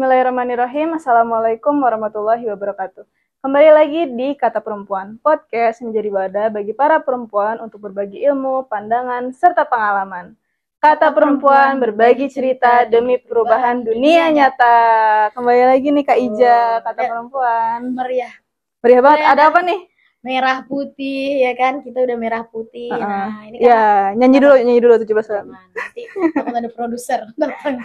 Bismillahirrahmanirrahim. Assalamualaikum warahmatullahi wabarakatuh. Kembali lagi di Kata Perempuan, podcast menjadi wadah bagi para perempuan untuk berbagi ilmu, pandangan, serta pengalaman. Kata Perempuan berbagi cerita demi perubahan dunia nyata. Kembali lagi nih Kak Ija, Kata Perempuan. Meriah banget. Ada apa nih? Merah putih, ya kan? Kita udah merah putih. Nah, ini kan ya, nyanyi dulu 17 tahun. Nanti takut ada produser datang.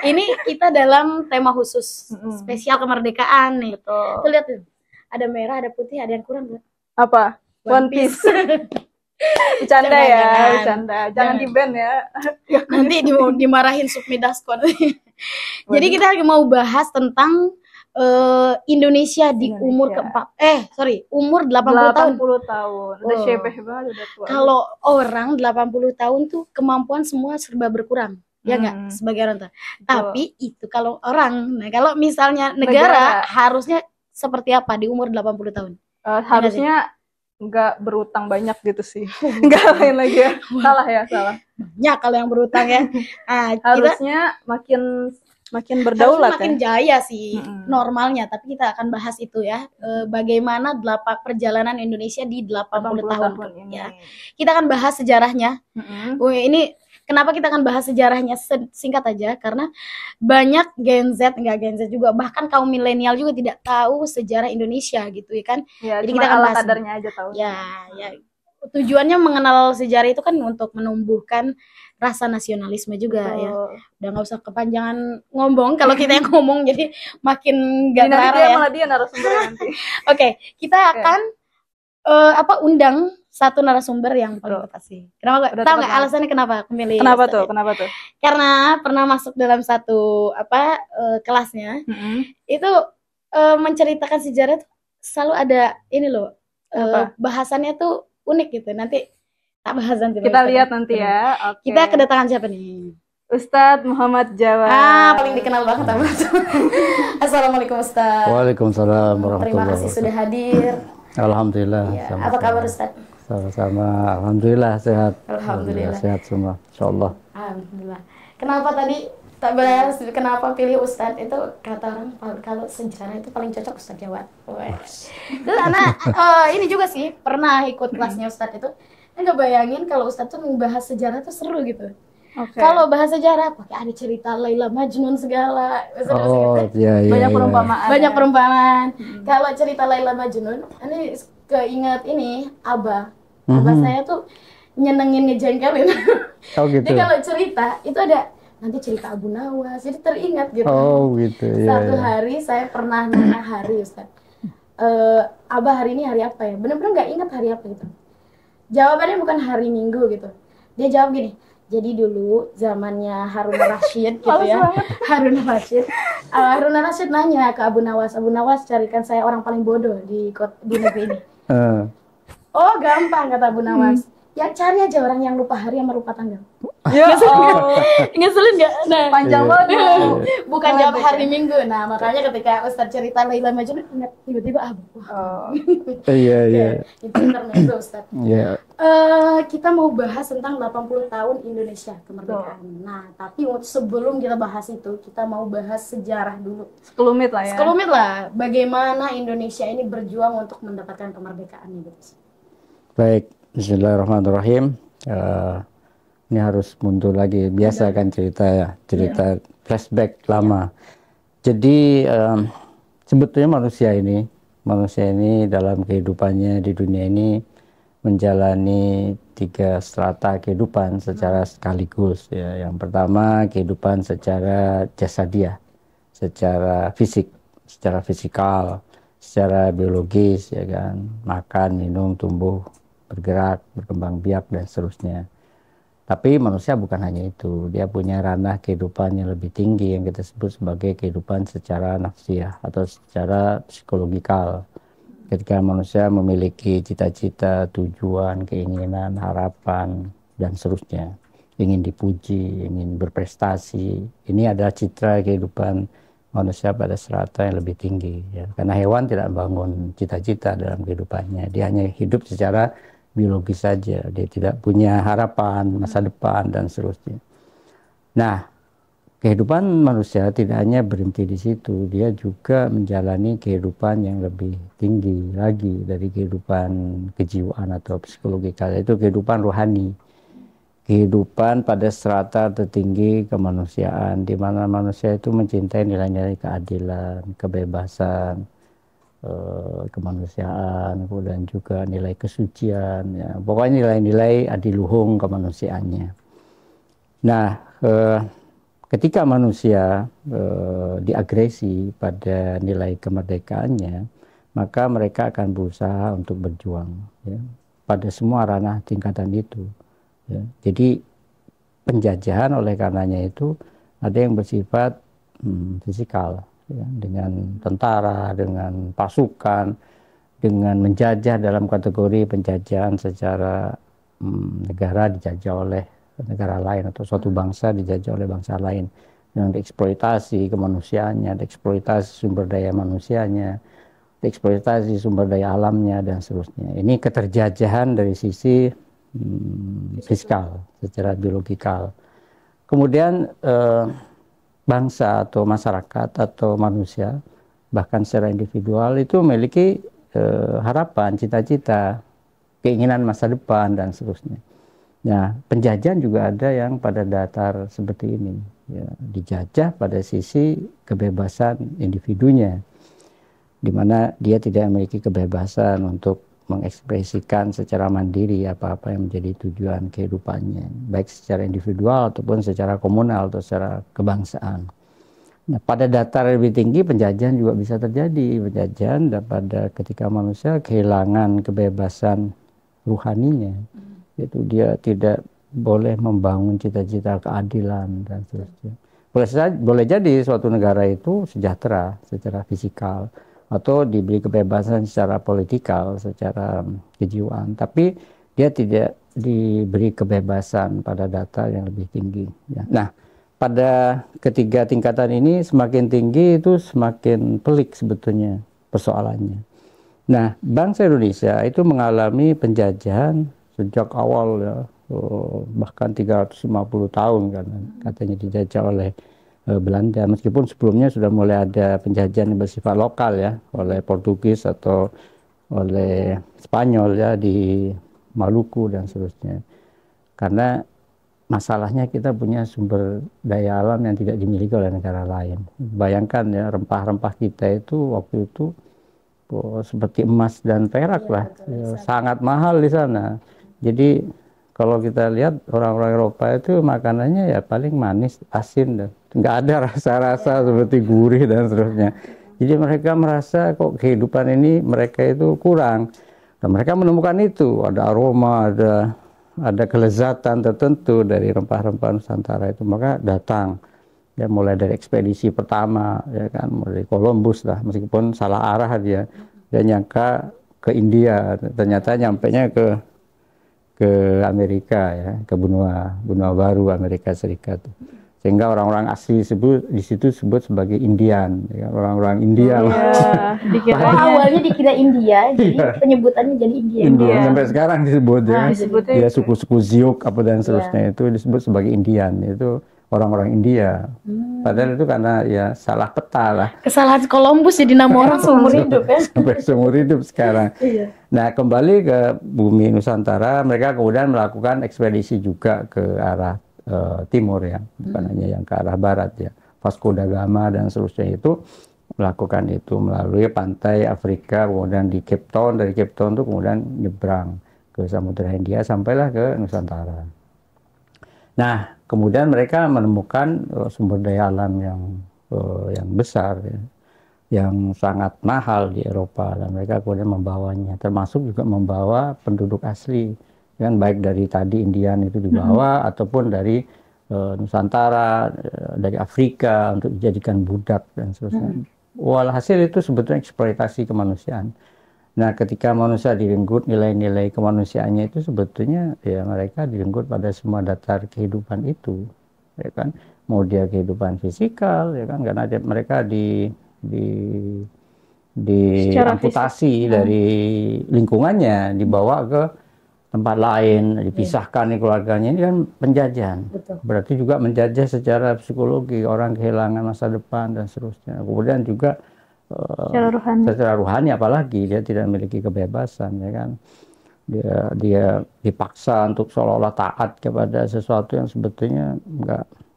Ini kita dalam tema khusus spesial kemerdekaan nih. Betul. Tuh lihat tuh. Ada merah, ada putih, ada yang kurang, Bu. Apa? One Piece. Bercanda ya, bercanda. Jangan di ban ya. Nanti dimarahin Sufmi Dasko. Jadi kita lagi mau bahas tentang Indonesia di umur umur 80 tahun. Udah syebeh banget, udah tua. Kalau orang 80 tahun tuh kemampuan semua serba berkurang. Ya enggak? Sebagai orang tua. Tapi itu kalau orang. Nah, kalau misalnya negara harusnya seperti apa di umur 80 tahun? Harusnya enggak berutang banyak gitu sih. Enggak lain lagi ya. Salah. Banyak kalau yang berutang ya. Nah, harusnya makin berdaulat, makin jaya sih normalnya, tapi kita akan bahas itu ya, bagaimana perjalanan Indonesia di 80 tahun ini. Ya. Kita akan bahas sejarahnya. Ini kenapa kita akan bahas sejarahnya, singkat aja, karena banyak Gen Z, enggak Gen Z juga, bahkan kaum milenial juga tidak tahu sejarah Indonesia gitu ya kan. Ya, jadi kita akan bahas kadarnya aja tahu. Ya. Tujuannya mengenal sejarah itu kan untuk menumbuhkan rasa nasionalisme juga. Ya. Udah nggak usah kepanjangan ngomong, kalau kita yang ngomong jadi makin nggak terarah ya. Malah dia narasumber nanti. Oke, kita akan undang satu narasumber yang paling tepat sih. Kenapa? Tahu nggak alasannya kenapa aku milih? Kenapa tuh? Karena pernah masuk dalam satu kelasnya, itu menceritakan sejarah tuh selalu ada ini loh, bahasannya tuh unik gitu. Nanti tak bahas nanti. Kita lihat nanti ya. Okay. Kita kedatangan siapa nih? Ustadz Muhammad Jawad. Paling dikenal banget sama Assalamualaikum Ustadz. Waalaikumsalam warahmatullahi Terima kasih sudah hadir. Alhamdulillah. Ya, apa kabar Ustadz? Sama-sama. Alhamdulillah sehat. Alhamdulillah sehat semua. Insyaallah. Alhamdulillah. Kenapa tadi tak beres? Kenapa pilih Ustadz? Itu kata orang kalau sejarah itu paling cocok Ustadz Jawad. Itu karena ini juga sih pernah ikut kelasnya Ustadz itu. Nggak bayangin kalau Ustadz tuh membahas sejarah tuh seru gitu. Kalau bahas sejarah pakai ada cerita Laila Majnun segala. Iya. Banyak perumpamaan. Kalau cerita Laila Majnun, ini keinget ini Abah saya tuh nyenengin ngejengkelin. Jadi kalau cerita itu ada nanti cerita Abu Nawas, jadi teringat gitu. Satu hari saya pernah nanya hari Ustadz, Abah hari ini hari apa ya? Bener-bener nggak ingat hari apa gitu. Jawabannya bukan hari Minggu gitu. Dia jawab gini, jadi dulu zamannya Harun Rashid gitu ya. Harun Rashid nanya ke Abu Nawas carikan saya orang paling bodoh di negeri ini. Oh gampang kata Abu Nawas. Ya cari aja orang yang lupa hari sama lupa tanggal. Ngeselin nggak? Nah, panjang banget. Bukan jawab hari Minggu. Nah makanya ketika Ustadz cerita Laila Majnun, tiba-tiba Iya. Itu intermezzo Ustadz. Iya. Kita mau bahas tentang 80 tahun Indonesia kemerdekaan. Nah tapi sebelum kita bahas itu, kita mau bahas sejarah dulu. Sekelumit lah. Bagaimana Indonesia ini berjuang untuk mendapatkan kemerdekaan gitu. Baik. Bismillahirrahmanirrahim. Ini harus mundur lagi. Biasa kan cerita flashback lama. Jadi sebetulnya manusia ini dalam kehidupannya di dunia ini menjalani 3 strata kehidupan secara sekaligus. Ya. Yang pertama kehidupan secara jasadiah, secara fisik, secara fisikal, secara biologis, ya kan, makan, minum, tumbuh, bergerak, berkembang biak dan seterusnya. Tapi manusia bukan hanya itu, dia punya ranah kehidupan yang lebih tinggi yang kita sebut sebagai kehidupan secara nafsiyah atau secara psikologikal. Ketika manusia memiliki cita-cita, tujuan, keinginan, harapan dan seterusnya, ingin dipuji, ingin berprestasi, ini adalah citra kehidupan manusia pada strata yang lebih tinggi. Ya. Karena hewan tidak membangun cita-cita dalam kehidupannya, dia hanya hidup secara biologis saja, dia tidak punya harapan masa depan dan seterusnya. Nah, kehidupan manusia tidak hanya berhenti di situ, dia juga menjalani kehidupan yang lebih tinggi lagi dari kehidupan kejiwaan atau psikologikal, yaitu kehidupan rohani, kehidupan pada strata tertinggi kemanusiaan, di mana manusia itu mencintai nilai-nilai keadilan, kebebasan, kemanusiaan, kemudian juga nilai kesucian, ya. Pokoknya nilai-nilai adiluhung kemanusiaannya. Nah, ketika manusia diagresi pada nilai kemerdekaannya, maka mereka akan berusaha untuk berjuang, ya, pada semua ranah tingkatan itu. Ya. Jadi penjajahan oleh karenanya itu ada yang bersifat fisikal, ya, dengan tentara, dengan pasukan, dengan menjajah dalam kategori penjajahan secara negara dijajah oleh negara lain atau suatu bangsa dijajah oleh bangsa lain, dengan dieksploitasi kemanusiaannya, dieksploitasi sumber daya manusianya, dieksploitasi sumber daya alamnya dan seterusnya. Ini keterjajahan dari sisi fiskal, secara biologikal. Kemudian bangsa atau masyarakat atau manusia bahkan secara individual itu memiliki harapan, cita-cita, keinginan masa depan dan seterusnya. Nah, penjajahan juga ada yang pada datar seperti ini, ya, dijajah pada sisi kebebasan individunya, di mana dia tidak memiliki kebebasan untuk mengekspresikan secara mandiri apa-apa yang menjadi tujuan kehidupannya, baik secara individual ataupun secara komunal atau secara kebangsaan. Nah, pada datar lebih tinggi penjajahan juga bisa terjadi. Penjajahan pada ketika manusia kehilangan kebebasan ruhaninya, yaitu dia tidak boleh membangun cita-cita keadilan dan seterusnya. Boleh jadi suatu negara itu sejahtera secara fisikal atau diberi kebebasan secara politikal, secara kejiwaan, tapi dia tidak diberi kebebasan pada data yang lebih tinggi. Ya. Nah, pada ketiga tingkatan ini semakin tinggi itu semakin pelik sebetulnya persoalannya. Nah, bangsa Indonesia itu mengalami penjajahan sejak awal, ya, bahkan 350 tahun kan katanya dijajah oleh Belanda, meskipun sebelumnya sudah mulai ada penjajahan yang bersifat lokal, ya, oleh Portugis atau oleh Spanyol, ya, di Maluku dan seterusnya. Karena masalahnya kita punya sumber daya alam yang tidak dimiliki oleh negara lain. Bayangkan, ya, rempah-rempah kita itu waktu itu seperti emas dan perak, ya, lah, ya, sangat mahal di sana. Jadi kalau kita lihat orang-orang Eropa itu makanannya ya paling manis, asin, dan nggak ada rasa-rasa seperti gurih dan seterusnya. Jadi mereka merasa kok kehidupan ini mereka itu kurang. Dan mereka menemukan itu, ada aroma, ada kelezatan tertentu dari rempah-rempah Nusantara itu. Maka datang, ya, mulai dari ekspedisi pertama, ya kan, mulai Columbus lah, meskipun salah arah dia nyangka ke India, ternyata nyampenya ke Amerika, ya, ke benua baru Amerika Serikat. Sehingga orang-orang asli di situ disebut sebagai Indian, ya, orang-orang India. Awalnya dikira India, jadi penyebutannya jadi India. Sampai sekarang disebut, ya, suku-suku Ziuk apa dan seterusnya, itu disebut sebagai Indian, itu orang-orang India. Padahal itu karena, ya, salah peta lah. Kesalahan Columbus jadi nama orang seumur hidup, ya. Sampai seumur hidup sekarang. Iya. Nah, kembali ke bumi Nusantara, mereka kemudian melakukan ekspedisi juga ke arah timur, ya, bukan hanya yang ke arah barat, ya. Vasco da Gama dan seterusnya itu melakukan itu melalui pantai Afrika, kemudian di Cape Town, dari Cape Town itu kemudian nyebrang ke Samudra Hindia sampailah ke Nusantara. Nah, kemudian mereka menemukan sumber daya alam yang besar, ya, yang sangat mahal di Eropa, dan mereka kemudian membawanya, termasuk juga membawa penduduk asli, kan, baik dari tadi Indian itu dibawa ataupun dari Nusantara, dari Afrika untuk dijadikan budak dan seterusnya. Walhasil itu sebetulnya eksploitasi kemanusiaan. Nah, ketika manusia direnggut nilai-nilai kemanusiaannya itu sebetulnya, ya, mereka direnggut pada semua datar kehidupan itu, ya kan, mau dia kehidupan fisikal, ya kan, karena mereka diamputasi dari lingkungannya, dibawa ke tempat lain, dipisahkan nih keluarganya, ini kan penjajahan. Betul. Berarti juga menjajah secara psikologi, orang kehilangan masa depan dan seterusnya. Kemudian juga secara rohani apalagi dia tidak memiliki kebebasan, ya kan. Dia dipaksa untuk seolah-olah taat kepada sesuatu yang sebetulnya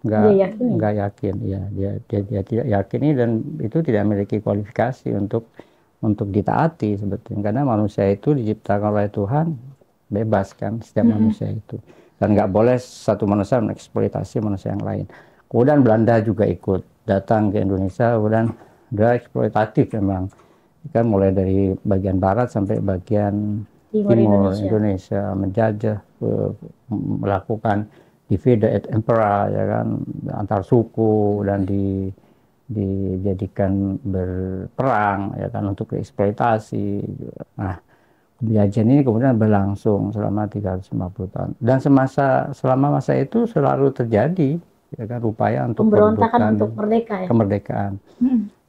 nggak yakin. Ya, dia tidak yakini dan itu tidak memiliki kualifikasi untuk ditaati sebetulnya, karena manusia itu diciptakan oleh Tuhan bebas kan, setiap manusia itu, dan nggak boleh satu manusia mengeksploitasi manusia yang lain. Kemudian Belanda juga ikut datang ke Indonesia, kemudian dia eksploitatif memang kan, mulai dari bagian barat sampai bagian timur Indonesia, menjajah, melakukan divide et impera, ya kan, antar suku, dan dijadikan berperang, ya kan, untuk eksploitasi. Nah, penjajahan ini kemudian berlangsung selama 350 tahun, dan selama masa itu selalu terjadi, ya kan, upaya untuk pemberontakan untuk kemerdekaan.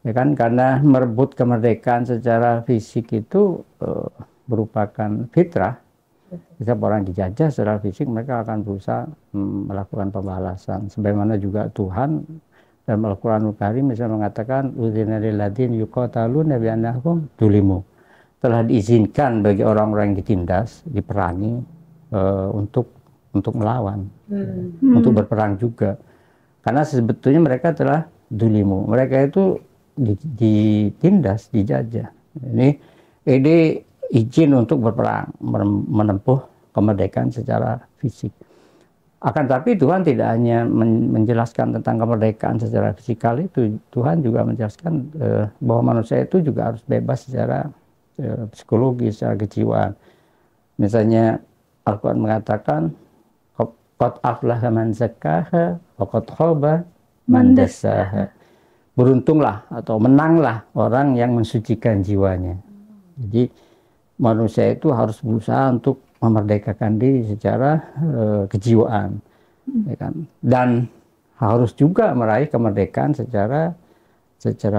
Ya kan, karena merebut kemerdekaan secara fisik itu merupakan fitrah. Setiap orang dijajah secara fisik, mereka akan berusaha melakukan pembalasan. Sebagaimana juga Tuhan dalam Al-Quranul Karim bisa mengatakan, udzina lil ladzina yuqataluna bi annahum zulimu. Telah diizinkan bagi orang-orang yang ditindas, diperangi untuk melawan, untuk berperang juga. Karena sebetulnya mereka telah zulimu. Mereka itu ditindas, dijajah. Ini izin untuk berperang, menempuh kemerdekaan secara fisik. Akan tapi Tuhan tidak hanya menjelaskan tentang kemerdekaan secara fisikal itu, Tuhan juga menjelaskan bahwa manusia itu juga harus bebas secara psikologi, secara kejiwaan. Misalnya Al-Quran mengatakan, qad aflaha man zakkaha wa qad khaba man dassaha. Beruntunglah atau menanglah orang yang mensucikan jiwanya. Jadi manusia itu harus berusaha untuk memerdekakan diri secara kejiwaan, ya kan? Dan harus juga meraih kemerdekaan secara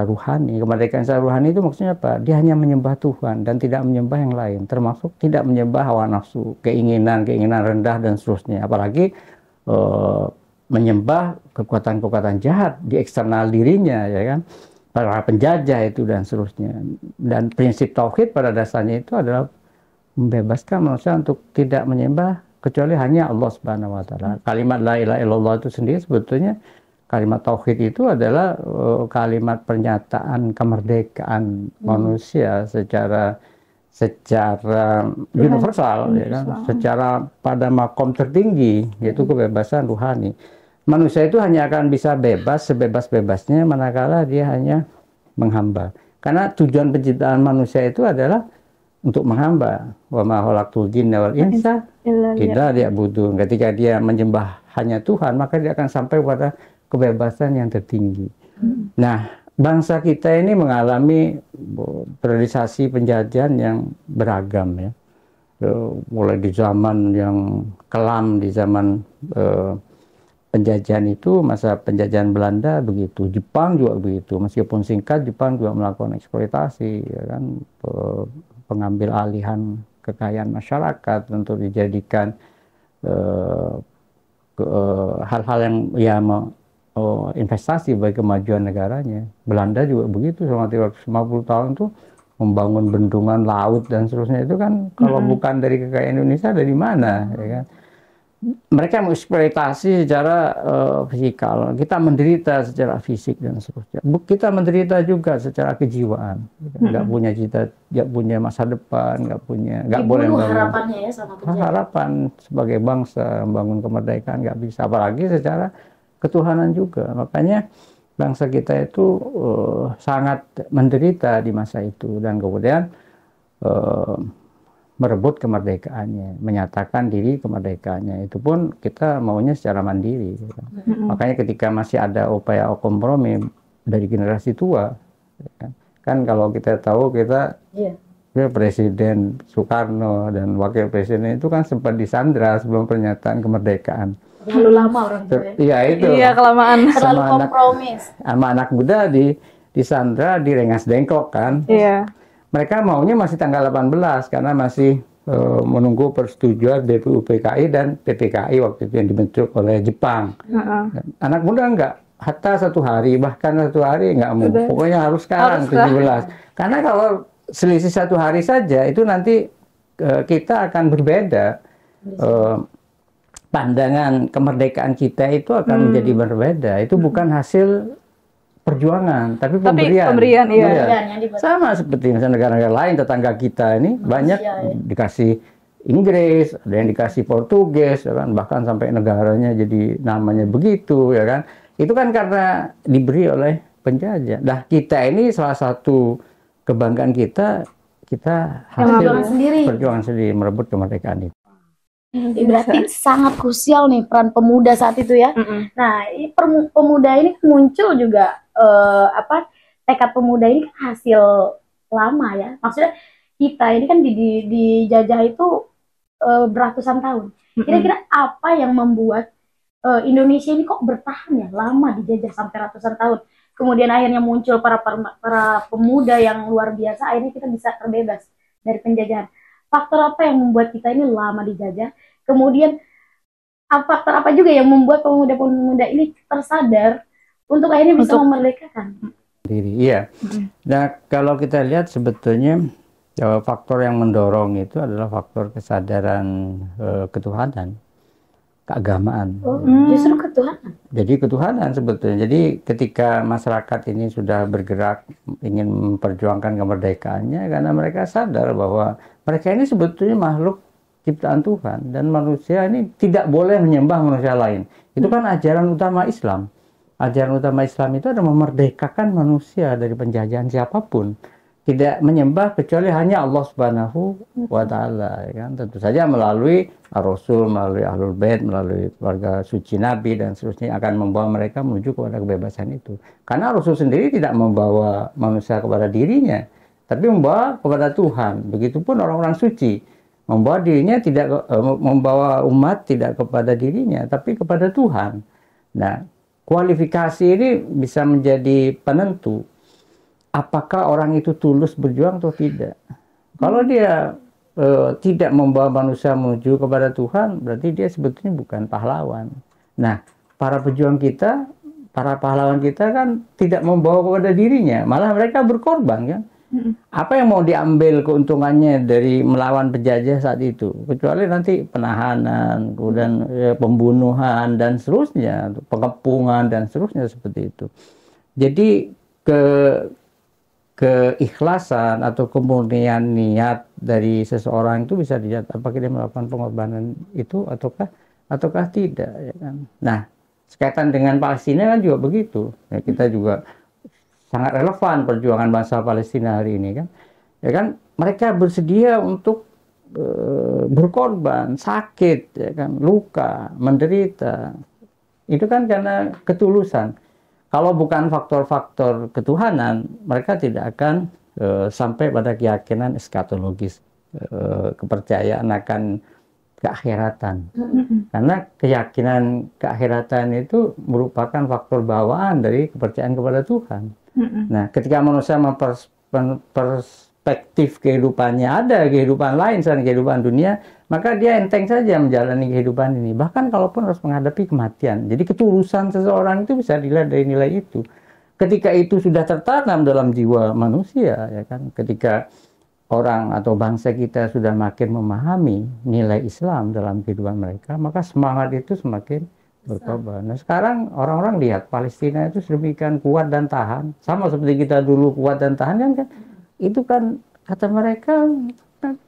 ruhani. Kemerdekaan secara ruhani itu maksudnya apa? Dia hanya menyembah Tuhan dan tidak menyembah yang lain, termasuk tidak menyembah hawa nafsu, keinginan rendah dan seterusnya. Apalagi menyembah kekuatan-kekuatan jahat di eksternal dirinya, ya kan, para penjajah itu dan seterusnya. Dan prinsip tauhid pada dasarnya itu adalah membebaskan manusia untuk tidak menyembah kecuali hanya Allah Subhanahu wa taala. Kalimat la ilaha illallah itu sendiri sebetulnya, kalimat tauhid itu adalah kalimat pernyataan kemerdekaan manusia secara universal, ya kan, secara pada makom tertinggi, yaitu kebebasan ruhani. Manusia itu hanya akan bisa bebas sebebas-bebasnya manakala dia hanya menghamba. Karena tujuan penciptaan manusia itu adalah untuk menghamba. Wa ma khalaqtul jinna wal insa illa liya'budun. Ketika dia menyembah hanya Tuhan, maka dia akan sampai pada kebebasan yang tertinggi. Nah, bangsa kita ini mengalami periodisasi penjajahan yang beragam, ya. Mulai di zaman yang kelam, di zaman penjajahan itu, masa penjajahan Belanda begitu, Jepang juga begitu, meskipun singkat, Jepang juga melakukan eksploitasi, ya kan, pengambil alihan kekayaan masyarakat untuk dijadikan hal-hal yang investasi bagi kemajuan negaranya. Belanda juga begitu, selama 350 tahun tuh membangun bendungan, laut dan seterusnya. Itu kan kalau bukan dari kekayaan Indonesia, dari mana, ya kan? Mereka mengeksploitasi secara fisikal, kita menderita secara fisik dan seterusnya. Kita menderita juga secara kejiwaan, nggak punya cita, nggak punya masa depan, nggak boleh membangun harapannya, ya, sama harapan sebagai bangsa, membangun kemerdekaan nggak bisa, apalagi secara ketuhanan juga. Makanya bangsa kita itu sangat menderita di masa itu, dan kemudian merebut kemerdekaannya, menyatakan diri kemerdekaannya. Itu pun kita maunya secara mandiri. Makanya ketika masih ada upaya kompromi dari generasi tua, kan kalau kita tahu Presiden Soekarno dan Wakil Presiden itu kan sempat disandra sebelum pernyataan kemerdekaan. Terlalu lama orang itu, ya? Iya itu. Iya, kelamaan. Terlalu kompromis. Sama anak muda disandra, direngas dengklok kan. Iya. Mereka maunya masih tanggal 18 karena masih menunggu persetujuan BPUPKI dan PPKI waktu itu yang dibentuk oleh Jepang. Anak muda enggak, hatta 1 hari, bahkan 1 hari enggak mau. Pokoknya harus sekarang 17. Karena kalau selisih 1 hari saja itu nanti kita akan berbeda. Pandangan kemerdekaan kita itu akan menjadi berbeda. Itu bukan hasil perjuangan, tapi pemberian. Iya. Sama seperti misalnya negara-negara lain tetangga kita ini banyak dikasih Inggris, ada yang dikasih Portugis, ya kan? Bahkan sampai negaranya jadi namanya begitu, ya kan? Itu kan karena diberi oleh penjajah. Nah, kita ini salah satu kebanggaan kita hasil perjuangan sendiri merebut kemerdekaan itu. Berarti sangat krusial nih peran pemuda saat itu ya. Nah, pemuda ini muncul juga tekad pemuda ini kan hasil lama ya. Maksudnya kita ini kan dijajah itu beratusan tahun. Kira-kira apa yang membuat Indonesia ini kok bertahan ya lama dijajah sampai ratusan tahun? Kemudian akhirnya muncul para pemuda yang luar biasa, akhirnya kita bisa terbebas dari penjajahan. Faktor apa yang membuat kita ini lama dijajah? Kemudian faktor apa juga yang membuat pemuda-pemuda ini tersadar untuk akhirnya bisa memerdekakan diri? Iya. Nah, kalau kita lihat sebetulnya faktor yang mendorong itu adalah faktor kesadaran ketuhanan, keagamaan. Justru ketuhanan. Jadi ketuhanan sebetulnya. Jadi ketika masyarakat ini sudah bergerak ingin memperjuangkan kemerdekaannya, karena mereka sadar bahwa mereka ini sebetulnya makhluk ciptaan Tuhan dan manusia ini tidak boleh menyembah manusia lain. Itu kan ajaran utama Islam. Ajaran utama Islam itu adalah memerdekakan manusia dari penjajahan siapapun. Tidak menyembah kecuali hanya Allah Subhanahu wa Ta'ala, ya kan? Tentu saja melalui Rasul, melalui Ahlul Bait, melalui keluarga suci Nabi dan seterusnya akan membawa mereka menuju kepada kebebasan itu. Karena Rasul sendiri tidak membawa manusia kepada dirinya, tapi membawa kepada Tuhan. Begitupun orang-orang suci membawa dirinya tidak membawa umat tidak kepada dirinya, tapi kepada Tuhan. Nah, kualifikasi ini bisa menjadi penentu apakah orang itu tulus berjuang atau tidak. Kalau dia tidak membawa manusia menuju kepada Tuhan, berarti dia sebetulnya bukan pahlawan. Nah, para pejuang kita, para pahlawan kita kan tidak membawa kepada dirinya, malah mereka berkorban kan. Apa yang mau diambil keuntungannya dari melawan penjajah saat itu? Kecuali nanti penahanan, kemudian pembunuhan dan seterusnya, pengepungan dan seterusnya seperti itu. Jadi keikhlasan atau kemurnian niat dari seseorang itu bisa dilihat apakah dia melakukan pengorbanan itu ataukah tidak, ya kan. Nah, sekaitan dengan Palestina kan juga begitu. Ya, kita juga sangat relevan perjuangan bangsa Palestina hari ini kan. Ya kan, mereka bersedia untuk berkorban, sakit, ya kan, luka, menderita. Itu kan karena ketulusan. Kalau bukan faktor-faktor ketuhanan, mereka tidak akan sampai pada keyakinan eskatologis, kepercayaan akan keakhiratan. Karena keyakinan keakhiratan itu merupakan faktor bawaan dari kepercayaan kepada Tuhan. Nah, ketika manusia memperspektif kehidupannya, ada kehidupan lain selain kehidupan dunia, maka dia enteng saja menjalani kehidupan ini. Bahkan kalaupun harus menghadapi kematian. Jadi ketulusan seseorang itu bisa dilihat dari nilai itu. Ketika itu sudah tertanam dalam jiwa manusia, ya kan? Ketika orang atau bangsa kita sudah makin memahami nilai Islam dalam kehidupan mereka, maka semangat itu semakin berkorban. Nah, sekarang orang-orang lihat Palestina itu sedemikian kuat dan tahan, sama seperti kita dulu kuat dan tahan kan, itu kan kata mereka,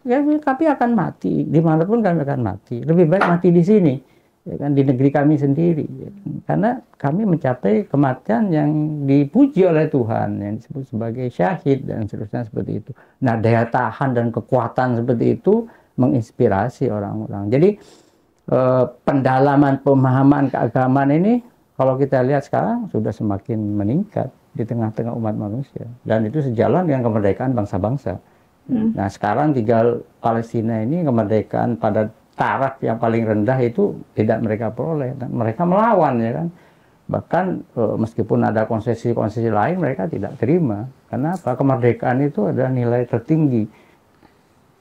ya, kami akan mati dimanapun kami akan mati. Lebih baik mati di sini, ya kan, di negeri kami sendiri, ya kan? Karena kami mencapai kematian yang dipuji oleh Tuhan, yang disebut sebagai syahid dan seterusnya seperti itu. Nah, daya tahan dan kekuatan seperti itu menginspirasi orang-orang. Jadi pendalaman pemahaman keagamaan ini kalau kita lihat sekarang sudah semakin meningkat di tengah-tengah umat manusia, dan itu sejalan dengan kemerdekaan bangsa-bangsa. Nah, sekarang tinggal Palestina ini kemerdekaan pada taraf yang paling rendah itu tidak mereka peroleh, dan mereka melawan, ya kan. Bahkan meskipun ada konsesi-konsesi lain mereka tidak terima. Kenapa? Kemerdekaan itu adalah nilai tertinggi.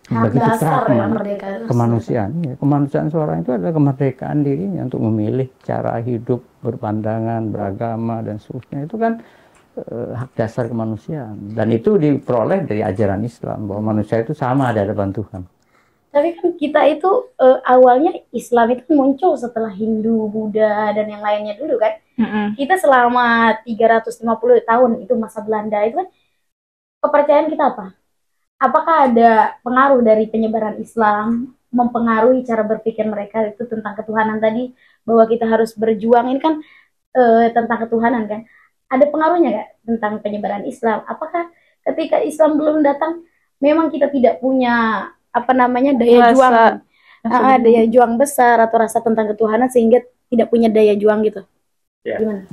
Hak begitu dasar ya pragmatis. merdeka. Kemanusiaan, ya. Kemanusiaan seorang itu adalah kemerdekaan dirinya untuk memilih cara hidup, berpandangan, beragama dan seterusnya. Itu kan hak dasar kemanusiaan, dan itu diperoleh dari ajaran Islam bahwa manusia itu sama di hadapan Tuhan. Tapi kan kita itu awalnya Islam itu muncul setelah Hindu, Buddha dan yang lainnya dulu kan. Kita selama 350 tahun itu masa Belanda itu kan, kepercayaan kita apa? Apakah ada pengaruh dari penyebaran Islam mempengaruhi cara berpikir mereka itu tentang ketuhanan tadi, bahwa kita harus berjuang, ini kan tentang ketuhanan kan? Ada pengaruhnya nggak tentang penyebaran Islam? Apakah ketika Islam belum datang, memang kita tidak punya daya juang besar atau rasa tentang ketuhanan sehingga tidak punya daya juang gitu? Gimana?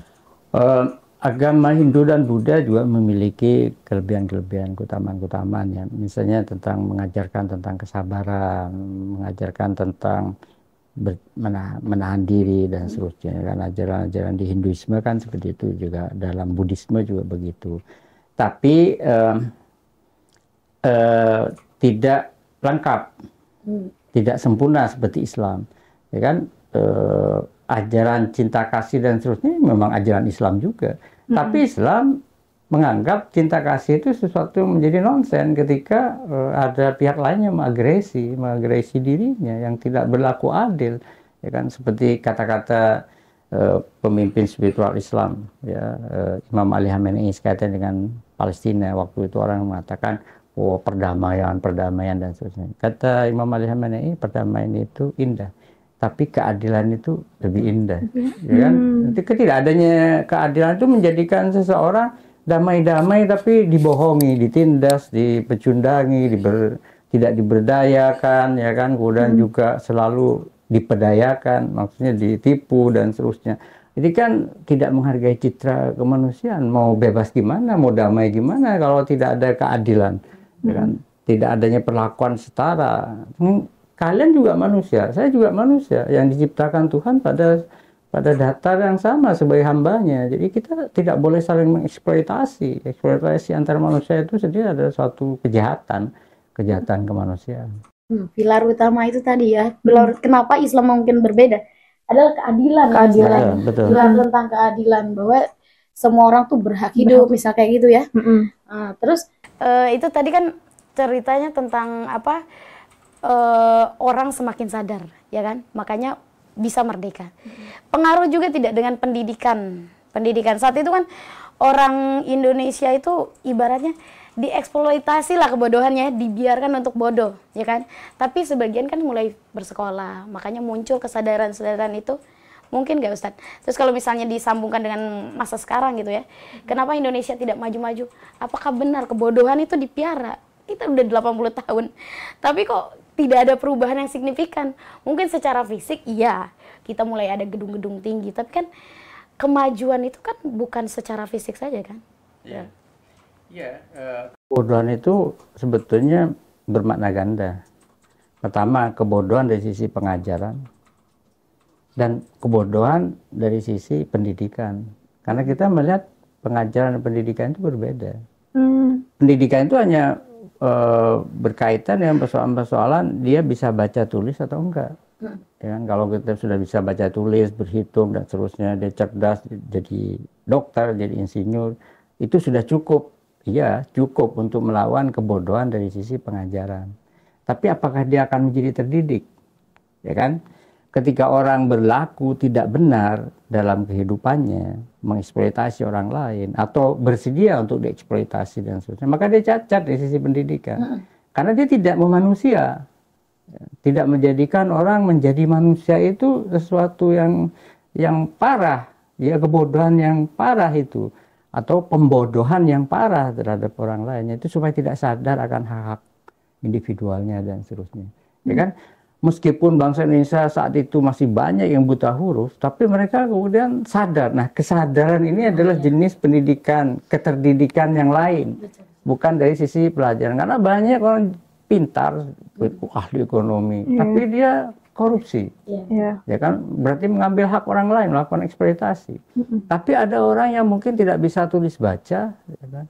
Agama Hindu dan Buddha juga memiliki kelebihan-kelebihan, keutamaan-keutamaan ya. Misalnya tentang mengajarkan tentang kesabaran, mengajarkan tentang menahan diri dan seterusnya. Kan ajaran-ajaran di Hinduisme kan seperti itu, juga dalam Buddhisme juga begitu. Tapi tidak lengkap, tidak sempurna seperti Islam. Ya kan, ajaran cinta kasih dan seterusnya memang ajaran Islam juga. Tapi Islam menganggap cinta kasih itu sesuatu yang menjadi nonsen ketika ada pihak lain yang mengagresi dirinya, yang tidak berlaku adil, ya kan, seperti kata-kata pemimpin spiritual Islam, ya, Imam Ali Khamenei sekaitan dengan Palestina. Waktu itu orang mengatakan, oh perdamaian dan seterusnya. Kata Imam Ali Khamenei, perdamaian itu indah, tapi keadilan itu lebih indah, ya kan? Tidak adanya keadilan itu menjadikan seseorang damai-damai tapi dibohongi, ditindas, dipecundangi, tidak diberdayakan, ya kan? Kemudian juga selalu dipedayakan, maksudnya ditipu dan seterusnya. Jadi kan tidak menghargai citra kemanusiaan. Mau bebas gimana, mau damai gimana kalau tidak ada keadilan, ya kan? Tidak adanya perlakuan setara. Kalian juga manusia, saya juga manusia yang diciptakan Tuhan pada dasar yang sama sebagai hambanya. Jadi kita tidak boleh saling mengeksploitasi. Eksploitasi antar manusia itu sendiri adalah suatu kejahatan kemanusiaan. Pilar utama itu tadi ya. Kenapa Islam mungkin berbeda adalah keadilan. Betul. Pilar tentang keadilan, bahwa semua orang tuh berhak hidup, misal kayak gitu ya. Terus itu tadi kan ceritanya tentang orang semakin sadar, ya kan? Makanya bisa merdeka. Pengaruh juga tidak dengan pendidikan. Saat itu kan orang Indonesia itu ibaratnya dieksploitasi lah kebodohannya, dibiarkan untuk bodoh, ya kan? Tapi sebagian kan mulai bersekolah, makanya muncul kesadaran itu. Mungkin gak Ustadz? Terus kalau misalnya disambungkan dengan masa sekarang gitu ya, kenapa Indonesia tidak maju-maju? Apakah benar kebodohan itu dipiara? Kita udah 80 tahun, tapi kok tidak ada perubahan yang signifikan. Mungkin secara fisik iya, kita mulai ada gedung-gedung tinggi, tapi kan kemajuan itu kan bukan secara fisik saja kan? Kebodohan itu sebetulnya bermakna ganda. Pertama, kebodohan dari sisi pengajaran dan kebodohan dari sisi pendidikan. Karena kita melihat pengajaran dan pendidikan itu berbeda. Pendidikan itu hanya berkaitan dengan persoalan-persoalan dia bisa baca tulis atau enggak. Ya kan? Kalau kita sudah bisa baca tulis, berhitung dan seterusnya, dia cerdas, jadi dokter, jadi insinyur, itu sudah cukup. Iya, cukup untuk melawan kebodohan dari sisi pengajaran. Tapi apakah dia akan menjadi terdidik? Ya kan? Ketika orang berlaku tidak benar dalam kehidupannya, mengeksploitasi orang lain, atau bersedia untuk dieksploitasi dan seterusnya, maka dia cacat dari sisi pendidikan. Karena dia tidak memanusia. Tidak menjadikan orang menjadi manusia itu sesuatu yang parah. Ya, kebodohan yang parah itu. Atau pembodohan yang parah terhadap orang lain. Itu supaya tidak sadar akan hak-hak individualnya dan seterusnya. Ya kan? Meskipun bangsa Indonesia saat itu masih banyak yang buta huruf, tapi mereka kemudian sadar. Nah, kesadaran ini adalah jenis pendidikan, keterdidikan yang lain. Bukan dari sisi pelajaran. Karena banyak orang pintar, ahli ekonomi, tapi dia korupsi. Ya kan? Berarti mengambil hak orang lain, melakukan eksploitasi. Tapi ada orang yang mungkin tidak bisa tulis baca, ya kan?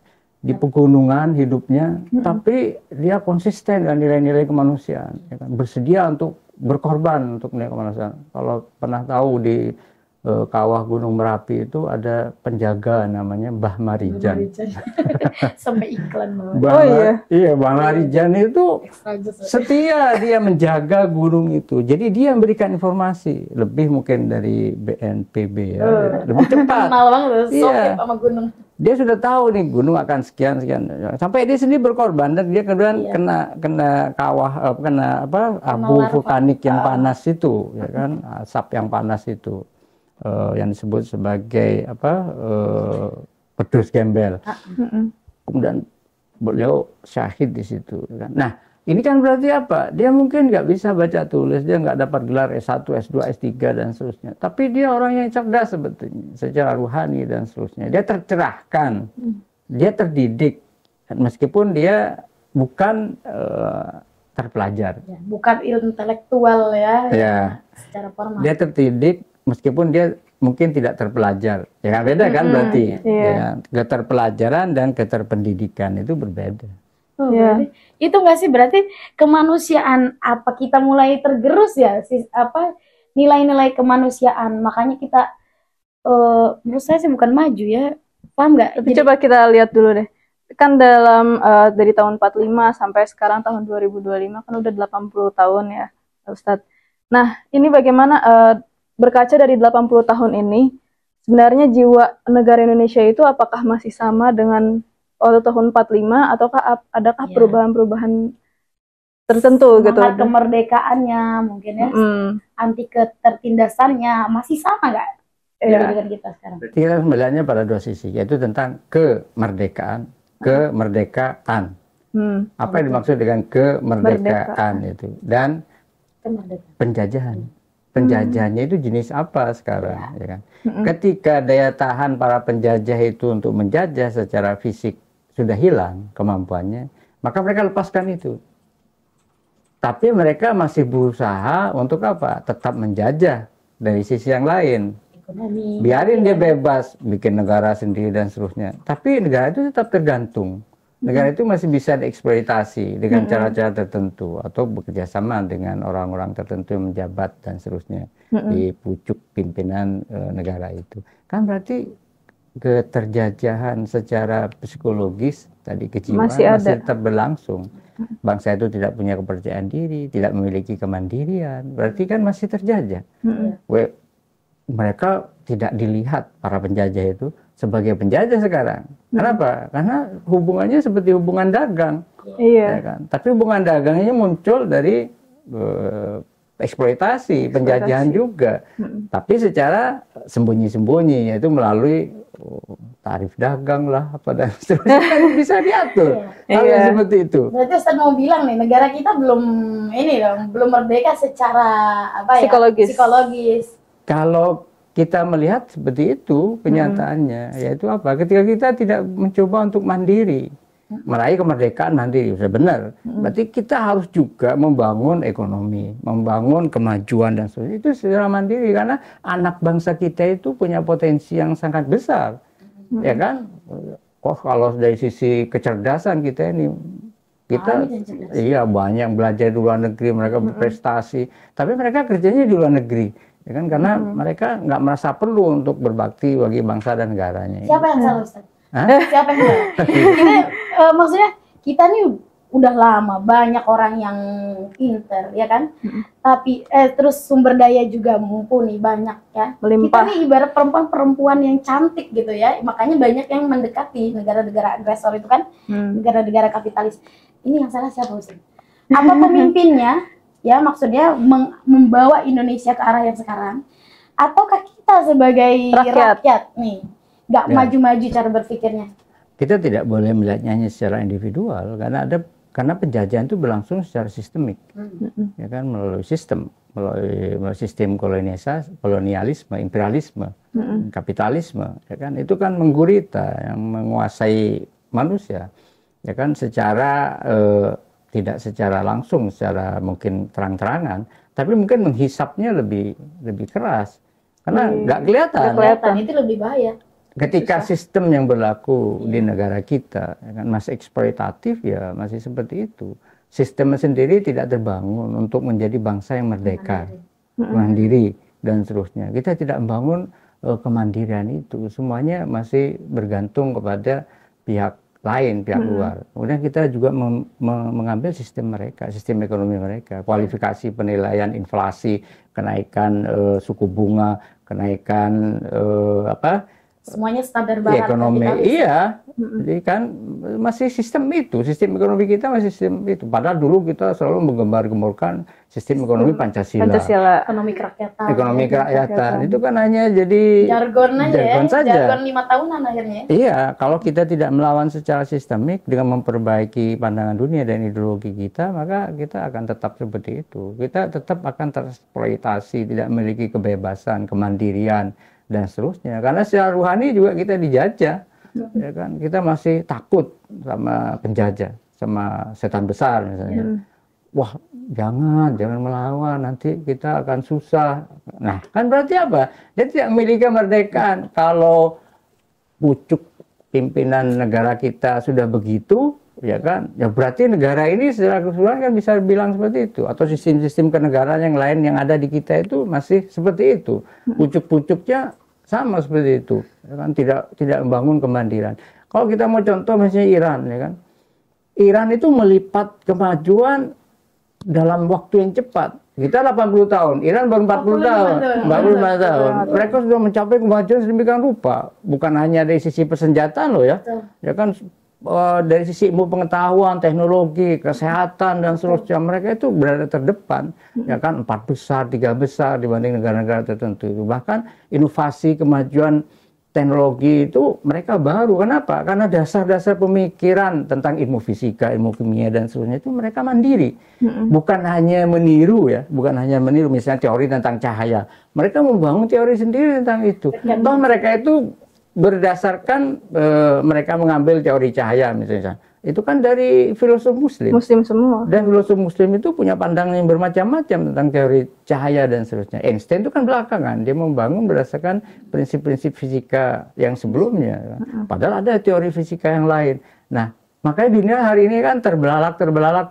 di pegunungan hidupnya, tapi dia konsisten dengan nilai-nilai kemanusiaan, ya kan? Bersedia untuk berkorban untuk nilai kemanusiaan. Kalau pernah tahu di kawah Gunung Merapi itu ada penjaga namanya Mbah Marijan. Sampai iklan Iya, Mbah Marijan itu setia, dia menjaga gunung itu. Jadi dia memberikan informasi lebih mungkin dari BNPB ya, lebih cepat. Kenal banget, iya. sama gunung. Dia sudah tahu nih gunung akan sekian. Sampai dia sendiri berkorban dan dia kemudian kena kawah, kena abu vulkanik yang panas itu, ya kan, asap yang panas itu. Yang disebut sebagai pedus gembel. Kemudian beliau syahid di situ. Nah, ini kan berarti apa? Dia mungkin nggak bisa baca tulis, dia nggak dapat gelar S1, S2, S3 dan seterusnya. Tapi dia orang yang cerdas sebetulnya, secara ruhani dan seterusnya. Dia tercerahkan, dia terdidik, meskipun dia bukan terpelajar. Ya, bukan intelektual ya. Secara formal. Dia terdidik. Meskipun dia mungkin tidak terpelajar, ya beda kan berarti. Ya, keterpelajaran dan keterpendidikan itu berbeda. Itu nggak sih berarti kemanusiaan apa kita mulai tergerus ya, nilai-nilai kemanusiaan. Makanya kita, menurut saya sih bukan maju ya, paham nggak? Tapi coba kita lihat dulu deh. Kan dalam dari tahun 45 sampai sekarang tahun 2025 kan udah 80 tahun ya, Ustadz. Nah, ini bagaimana berkaca dari 80 tahun ini, sebenarnya jiwa negara Indonesia itu apakah masih sama dengan waktu tahun 45 ataukah adakah perubahan-perubahan tertentu gitu? Kemerdekaannya mungkin ya, anti ketertindasannya masih sama nggak dengan kita sekarang? Kita sebenarnya pada dua sisi, yaitu tentang kemerdekaan, kemerdekaan. Apa yang dimaksud dengan kemerdekaan itu? Dan penjajahan. Penjajahannya itu jenis apa sekarang, ya kan? Ketika daya tahan para penjajah itu untuk menjajah secara fisik sudah hilang kemampuannya, maka mereka lepaskan itu. Tapi mereka masih berusaha untuk apa? Tetap menjajah dari sisi yang lain. Ekonomi. Biarin dia bebas, bikin negara sendiri dan seterusnya. Tapi negara itu tetap tergantung. Negara itu masih bisa dieksploitasi dengan cara-cara tertentu atau bekerja sama dengan orang-orang tertentu yang menjabat dan seterusnya di pucuk pimpinan negara itu. Kan berarti keterjajahan secara psikologis tadi, kejiwaan masih tetap berlangsung. Bangsa itu tidak punya kepercayaan diri, tidak memiliki kemandirian, berarti kan masih terjajah. Mereka tidak dilihat para penjajah itu sebagai penjajah sekarang. Kenapa? Karena hubungannya seperti hubungan dagang. Ya kan? Tapi hubungan dagangnya muncul dari eksploitasi, penjajahan juga. Tapi secara sembunyi-sembunyi, yaitu melalui tarif dagang lah, apa dan seterusnya bisa diatur. Hal yang seperti itu. Berarti Ustaz mau bilang nih, negara kita belum merdeka secara psikologis. Kalau kita melihat seperti itu kenyataannya, yaitu apa? Ketika kita tidak mencoba untuk mandiri, meraih kemerdekaan mandiri, sudah benar. Berarti kita harus juga membangun ekonomi, membangun kemajuan dan sebagainya itu secara mandiri, karena anak bangsa kita itu punya potensi yang sangat besar, ya kan? Kalau dari sisi kecerdasan kita ini, kita banyak belajar di luar negeri, mereka berprestasi, tapi mereka kerjanya di luar negeri. Ya kan, karena mereka nggak merasa perlu untuk berbakti bagi bangsa dan negaranya. Siapa yang salah, Ustaz? Siapa yang salah? Maksudnya kita nih udah lama banyak orang yang pinter, ya kan? Tapi terus sumber daya juga mumpuni banyak ya. Melimpah. Kita nih ibarat perempuan yang cantik gitu ya. Makanya banyak yang mendekati negara-negara agresor itu kan, negara-negara kapitalis. Ini yang salah siapa, Ustaz? Apa pemimpinnya? Ya, maksudnya membawa Indonesia ke arah yang sekarang, ataukah kita sebagai rakyat nih nggak maju-maju cara berpikirnya? Kita tidak boleh melihatnya hanya secara individual, karena penjajahan itu berlangsung secara sistemik, ya kan, melalui sistem kolonialisme, imperialisme, kapitalisme, ya kan, itu kan menggurita yang menguasai manusia, ya kan, secara tidak secara langsung, secara mungkin terang-terangan, tapi mungkin menghisapnya lebih keras, karena nggak kelihatan. Itu lebih bahaya. ketika sistem yang berlaku di negara kita kan masih eksploitatif, ya masih seperti itu. Sistem sendiri tidak terbangun untuk menjadi bangsa yang merdeka, mandiri dan seterusnya. Kita tidak membangun kemandirian itu. Semuanya masih bergantung kepada pihak lain, pihak luar. Kemudian kita juga mengambil sistem mereka, sistem ekonomi mereka, kualifikasi penilaian inflasi, kenaikan suku bunga, kenaikan semuanya standar barat ekonomi. Iya, jadi kan masih sistem itu, sistem ekonomi kita masih sistem itu. Padahal dulu kita selalu menggembar-gemborkan sistem ekonomi Pancasila. Ekonomi kerakyatan. Itu kan hanya jadi jargon saja. Jargon 5 tahunan akhirnya. Iya, kalau kita tidak melawan secara sistemik dengan memperbaiki pandangan dunia dan ideologi kita, maka kita akan tetap seperti itu. Kita tetap akan tereksploitasi, tidak memiliki kebebasan, kemandirian dan seterusnya. Karena secara rohani juga kita dijajah, ya kan? Kita masih takut sama penjajah, sama setan besar misalnya. Wah, jangan melawan, nanti kita akan susah. Nah, kan berarti apa? Dia tidak memiliki kemerdekaan. Kalau pucuk pimpinan negara kita sudah begitu, ya kan? Ya berarti negara ini secara keseluruhan kan bisa bilang seperti itu. Atau sistem-sistem kenegaraan yang lain yang ada di kita itu masih seperti itu. Pucuk-pucuknya sama seperti itu, ya kan? Tidak membangun kemandirian. Kalau kita mau contoh misalnya Iran, ya kan? Iran itu melipat kemajuan dalam waktu yang cepat. Kita 80 tahun, Iran baru 40 tahun, 45 tahun. Mereka sudah mencapai kemajuan sedemikian rupa. Bukan hanya dari sisi persenjataan loh ya, ya kan, dari sisi ilmu pengetahuan, teknologi, kesehatan dan seterusnya, mereka itu berada terdepan, ya kan, 4 besar, 3 besar dibanding negara-negara tertentu itu. Bahkan inovasi kemajuan teknologi itu mereka baru. Kenapa? Karena dasar-dasar pemikiran tentang ilmu fisika, ilmu kimia dan seterusnya itu mereka mandiri. Bukan hanya meniru ya, bukan hanya meniru misalnya teori tentang cahaya. Mereka membangun teori sendiri tentang itu. Toh mereka itu berdasarkan mereka mengambil teori cahaya misalnya. Itu kan dari filosof muslim. Muslim semua. Dan filosof muslim itu punya pandangan yang bermacam-macam tentang teori cahaya dan seterusnya. Einstein itu kan belakangan, dia membangun berdasarkan prinsip-prinsip fisika yang sebelumnya. Padahal ada teori fisika yang lain. Nah, makanya dunia hari ini kan terbelalak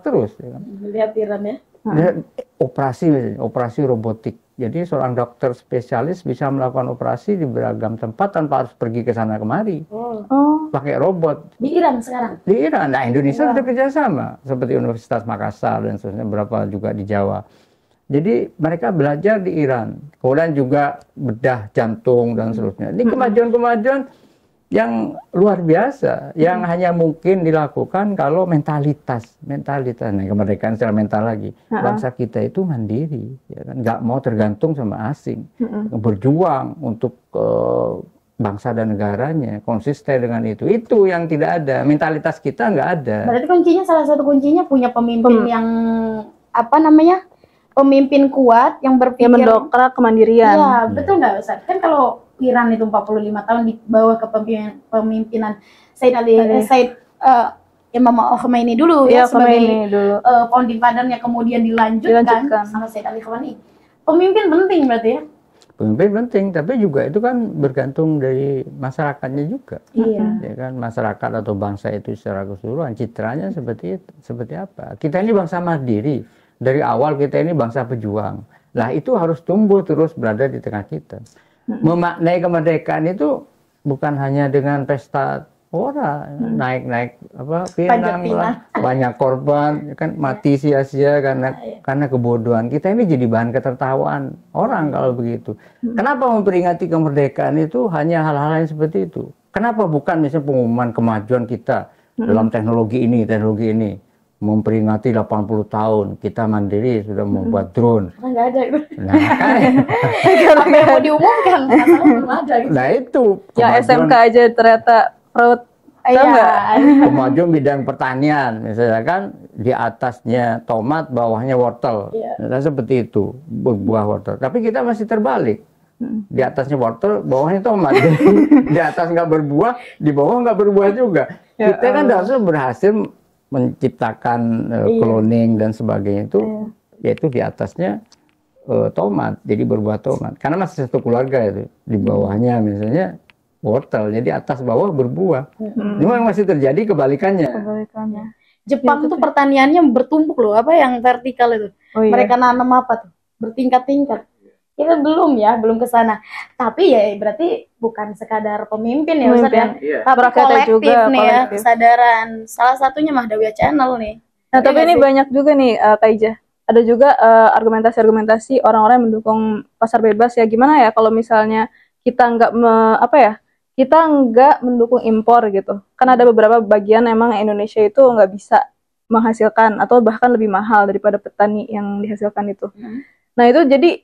terus. Ya kan? Lihat Iran ya. Operasi robotik. Jadi seorang dokter spesialis bisa melakukan operasi di beragam tempat tanpa harus pergi ke sana kemari. Pakai robot. Di Iran sekarang? Di Iran. Nah, Indonesia sudah kerjasama. Seperti Universitas Makassar dan seterusnya, beberapa juga di Jawa. Jadi mereka belajar di Iran. Kemudian juga bedah jantung dan seterusnya. Ini kemajuan-kemajuan yang luar biasa, yang hanya mungkin dilakukan kalau mentalitas, nah, kemerdekaan secara mental lagi. Bangsa kita itu mandiri, ya kan? Nggak mau tergantung sama asing, berjuang untuk bangsa dan negaranya, konsisten dengan itu yang tidak ada, mentalitas kita nggak ada. Berarti kuncinya, salah satu kuncinya punya pemimpin yang pemimpin kuat yang berpikir, yang mendongkrak kemandirian. Iya, betul nggak Ustaz? Kan kalau Iran itu 45 tahun di bawah kepemimpinan Said Imam Khomeini dulu ya, sebagai founding father-nya, kemudian dilanjutkan sama Said Ali Khamenei. Pemimpin penting berarti ya? Pemimpin penting, tapi juga itu kan bergantung dari masyarakatnya juga. Iya. Ya kan, masyarakat atau bangsa itu secara keseluruhan citranya seperti apa? Kita ini bangsa mandiri. Dari awal kita ini bangsa pejuang. Lah itu harus tumbuh terus berada di tengah kita. Memaknai kemerdekaan itu bukan hanya dengan pesta pora, naik pinang lah, banyak korban, kan mati sia-sia karena kebodohan. Kita ini jadi bahan ketertawaan orang kalau begitu. Kenapa memperingati kemerdekaan itu hanya hal-hal yang seperti itu? Kenapa bukan misalnya pengumuman kemajuan kita dalam teknologi ini, memperingati 80 tahun kita mandiri sudah membuat drone. Nggak ada itu. Nah, kan mau diumumkan, belum ada gitu. Nah itu ya SMK aja ternyata proud. Kemajuan bidang pertanian, misalnya kan di atasnya tomat, bawahnya wortel. Nah, seperti itu, berbuah wortel. Tapi kita masih terbalik. Di atasnya wortel, bawahnya tomat. Di atas nggak berbuah, di bawah nggak berbuah juga. Kita kan harusnya berhasil menciptakan cloning dan sebagainya itu, yaitu di atasnya tomat, jadi berbuah tomat. Karena masih satu keluarga itu, di bawahnya misalnya wortel, jadi atas bawah berbuah. Cuma yang masih terjadi kebalikannya. Jepang tuh pertaniannya bertumpuk loh, apa yang vertikal itu. Mereka nanam apa tuh? Bertingkat-tingkat. Kita belum ke sana. Tapi ya berarti bukan sekadar pemimpin ya Ustaz ya. Tapi kolektif juga, nih ya, kesadaran. Salah satunya Mahdawiya Channel nih. Nah, tapi ini banyak juga nih Kak Ija. Ada juga argumentasi-argumentasi orang-orang yang mendukung pasar bebas ya. Gimana ya kalau misalnya kita kita nggak mendukung impor gitu. Kan ada beberapa bagian emang Indonesia itu nggak bisa menghasilkan atau bahkan lebih mahal daripada petani yang dihasilkan itu. Nah itu jadi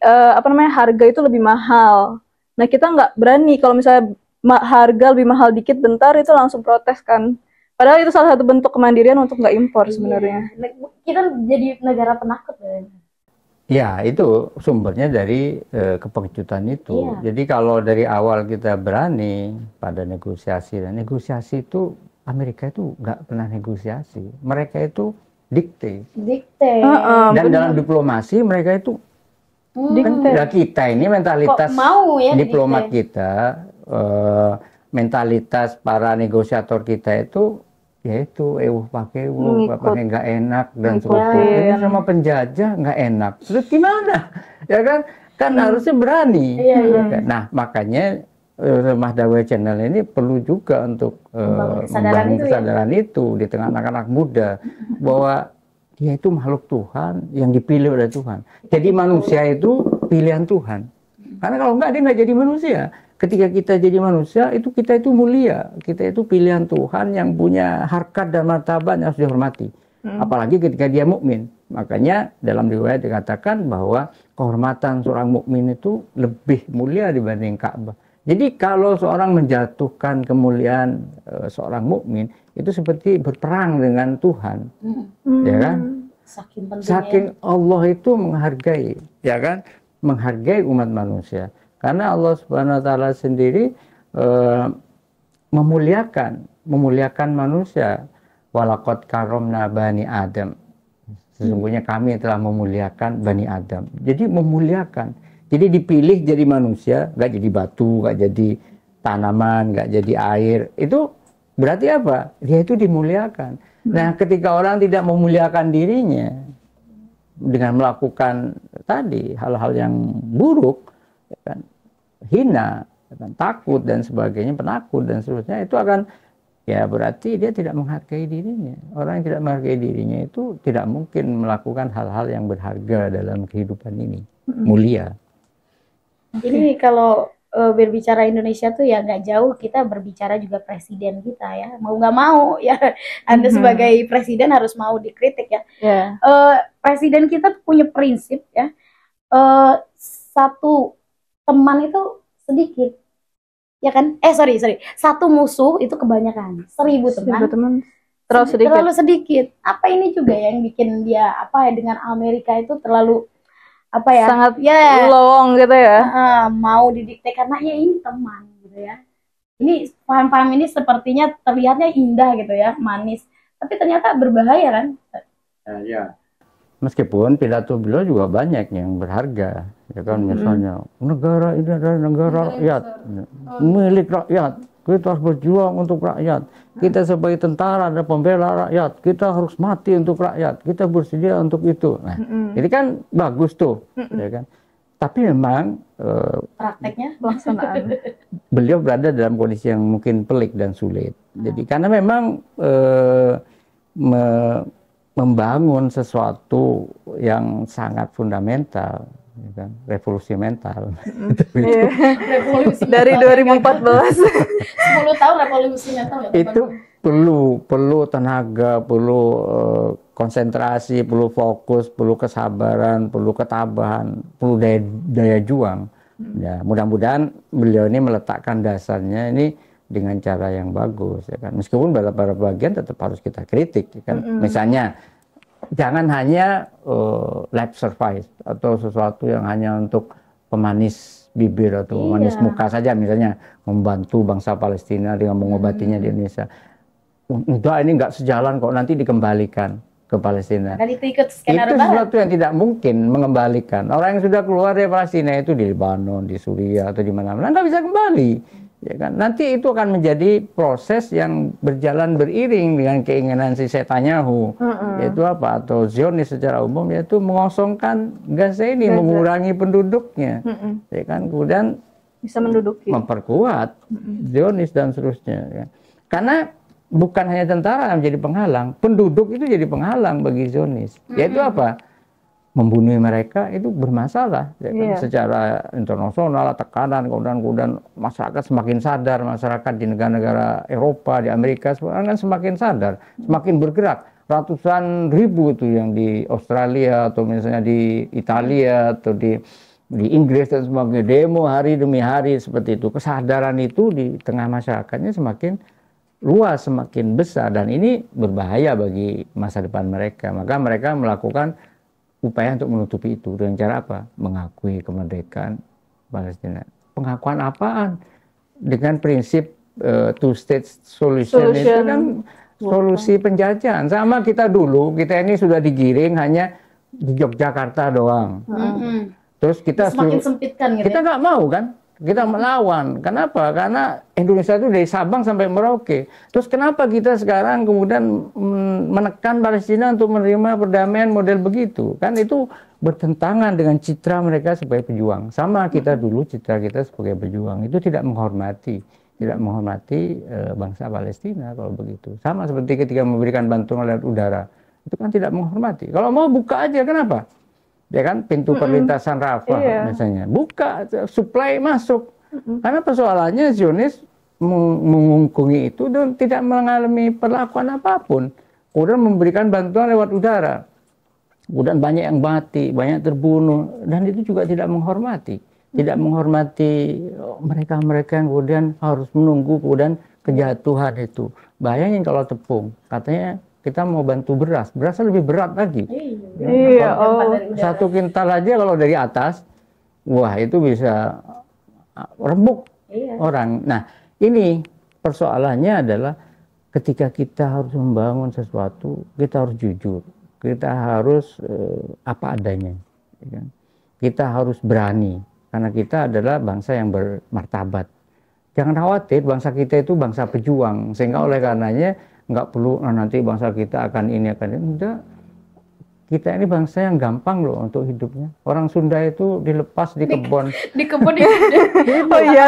harga itu lebih mahal. Nah kita nggak berani kalau misalnya harga lebih mahal dikit bentar itu langsung protes kan. Padahal itu salah satu bentuk kemandirian untuk nggak impor sebenarnya. Kita jadi negara penakut ya. Ya itu sumbernya dari kepengecutan itu. Jadi kalau dari awal kita berani pada negosiasi, dan negosiasi itu Amerika itu nggak pernah negosiasi. Mereka itu dikte. Dan dalam diplomasi mereka itu kan kita ini mentalitas diplomat kita, mentalitas para negosiator kita itu yaitu pakai nggak enak dan sebagainya. Sama penjajah nggak enak. Terus gimana? Ya kan harusnya berani. Nah makanya Mahdawiya Channel ini perlu juga untuk membangun kesadaran itu di tengah anak-anak muda bahwa dia itu makhluk Tuhan yang dipilih oleh Tuhan. Jadi manusia itu pilihan Tuhan. Karena kalau enggak dia nggak jadi manusia. Ketika kita jadi manusia itu kita itu mulia. Kita itu pilihan Tuhan yang punya harkat dan martabat yang harus dihormati. Apalagi ketika dia mukmin. Makanya dalam riwayat dikatakan bahwa kehormatan seorang mukmin itu lebih mulia dibanding Ka'bah. Jadi kalau seorang menjatuhkan kemuliaan seorang mukmin itu seperti berperang dengan Tuhan, ya kan? Saking Allah itu menghargai, ya kan? Menghargai umat manusia. Karena Allah Subhanahu Wa Taala sendiri memuliakan manusia. Walaqad karomna bani Adam. Sesungguhnya kami telah memuliakan bani Adam. Jadi memuliakan. Jadi dipilih jadi manusia, nggak jadi batu, nggak jadi tanaman, nggak jadi air. Itu berarti apa? Dia itu dimuliakan. Nah, ketika orang tidak memuliakan dirinya dengan melakukan tadi hal-hal yang buruk, ya kan, hina, ya kan, takut dan sebagainya, penakut dan seterusnya, itu akan ya berarti dia tidak menghargai dirinya. Orang yang tidak menghargai dirinya itu tidak mungkin melakukan hal-hal yang berharga dalam kehidupan ini, mulia. Ini kalau berbicara Indonesia tuh ya nggak jauh, kita berbicara juga presiden kita ya, mau nggak mau ya Anda sebagai presiden harus mau dikritik ya. Presiden kita tuh punya prinsip ya, satu teman itu sedikit ya kan, satu musuh itu kebanyakan, 1000 teman terlalu sedikit. Apa ini juga yang bikin dia dengan Amerika itu terlalu sangat lowong gitu ya, mau didikte karena ya ini teman gitu ya. Ini paham-paham ini sepertinya terlihatnya indah gitu ya, manis, tapi ternyata berbahaya kan. Ya. Meskipun pidato beliau juga banyak yang berharga, ya kan, misalnya negara ini adalah negara rakyat, milik rakyat, kita harus berjuang untuk rakyat, kita sebagai tentara dan pembela rakyat, kita harus mati untuk rakyat, kita bersedia untuk itu. Nah, ini kan bagus tuh, ya kan. Tapi memang prakteknya pelaksanaan beliau berada dalam kondisi yang mungkin pelik dan sulit. Jadi karena memang membangun sesuatu yang sangat fundamental, ya kan? Revolusi mental. Revolusi dari 2014. 10 tahun revolusi mental ya, itu perlu tenaga, perlu konsentrasi, perlu fokus, perlu kesabaran, perlu ketabahan, perlu daya juang. Ya, mudah-mudahan beliau ini meletakkan dasarnya ini dengan cara yang bagus, ya kan. Meskipun beberapa bagian tetap harus kita kritik, ya kan. Misalnya jangan hanya lip service atau sesuatu yang hanya untuk pemanis bibir atau pemanis muka saja, misalnya membantu bangsa Palestina dengan mengobatinya di Indonesia. Udah, ini nggak sejalan kok, nanti dikembalikan ke Palestina. Itu sesuatu yang tidak mungkin mengembalikan. Orang yang sudah keluar dari Palestina itu di Lebanon, di Suriah atau di mana-mana nggak bisa kembali. Ya kan? Nanti itu akan menjadi proses yang berjalan beriring dengan keinginan si Netanyahu, yaitu apa? Atau Zionis secara umum, yaitu mengosongkan Gaza ini, mengurangi penduduknya, ya kan? Kemudian bisa menduduki, memperkuat Zionis dan seterusnya. Ya. Karena bukan hanya tentara yang menjadi penghalang, penduduk itu jadi penghalang bagi Zionis. Yaitu apa? Membunuh mereka itu bermasalah, ya kan? Secara internasional, tekanan, kemudian masyarakat semakin sadar, masyarakat di negara-negara Eropa, di Amerika sekarang kan semakin sadar, semakin bergerak. Ratusan ribu itu yang di Australia atau misalnya di Italia atau di Inggris dan sebagainya, demo hari demi hari seperti itu. Kesadaran itu di tengah masyarakatnya semakin luas, semakin besar, dan ini berbahaya bagi masa depan mereka. Maka mereka melakukan upaya untuk menutupi itu dengan cara apa? Mengakui kemerdekaan Palestina. Pengakuan apaan? Dengan prinsip two state solution itu kan solusi penjajahan. Sama kita dulu, kita ini sudah digiring hanya di Yogyakarta doang. Terus kita semakin sempitkan gitu. Kita nggak mau kan? Kita melawan. Kenapa? Karena Indonesia itu dari Sabang sampai Merauke. Terus kenapa kita sekarang kemudian menekan Palestina untuk menerima perdamaian model begitu? Kan itu bertentangan dengan citra mereka sebagai pejuang. Sama kita dulu, citra kita sebagai pejuang. Itu tidak menghormati bangsa Palestina kalau begitu. Sama seperti ketika memberikan bantuan lewat udara. Itu kan tidak menghormati. Kalau mau buka aja, kenapa? Ya kan, pintu perlintasan Rafah misalnya, buka, supply masuk. Karena persoalannya Zionis mengungkungi itu dan tidak mengalami perlakuan apapun. Kemudian memberikan bantuan lewat udara. Kemudian banyak yang mati, banyak terbunuh, dan itu juga tidak menghormati. Tidak menghormati mereka-mereka yang kemudian harus menunggu kemudian kejatuhan itu. Bayangin kalau tepung, katanya kita mau bantu berasnya lebih berat lagi. Iya, satu kintal aja kalau dari atas, wah itu bisa remuk orang. Nah, ini persoalannya adalah ketika kita harus membangun sesuatu, kita harus jujur, kita harus apa adanya. Kita harus berani, karena kita adalah bangsa yang bermartabat. Jangan khawatir, bangsa kita itu bangsa pejuang, sehingga oleh karenanya nggak perlu nanti bangsa kita akan ini akan ini. Enggak. Kita ini bangsa yang gampang loh untuk hidupnya. Orang Sunda itu dilepas di kebun. Di kebun ya. Oh iya.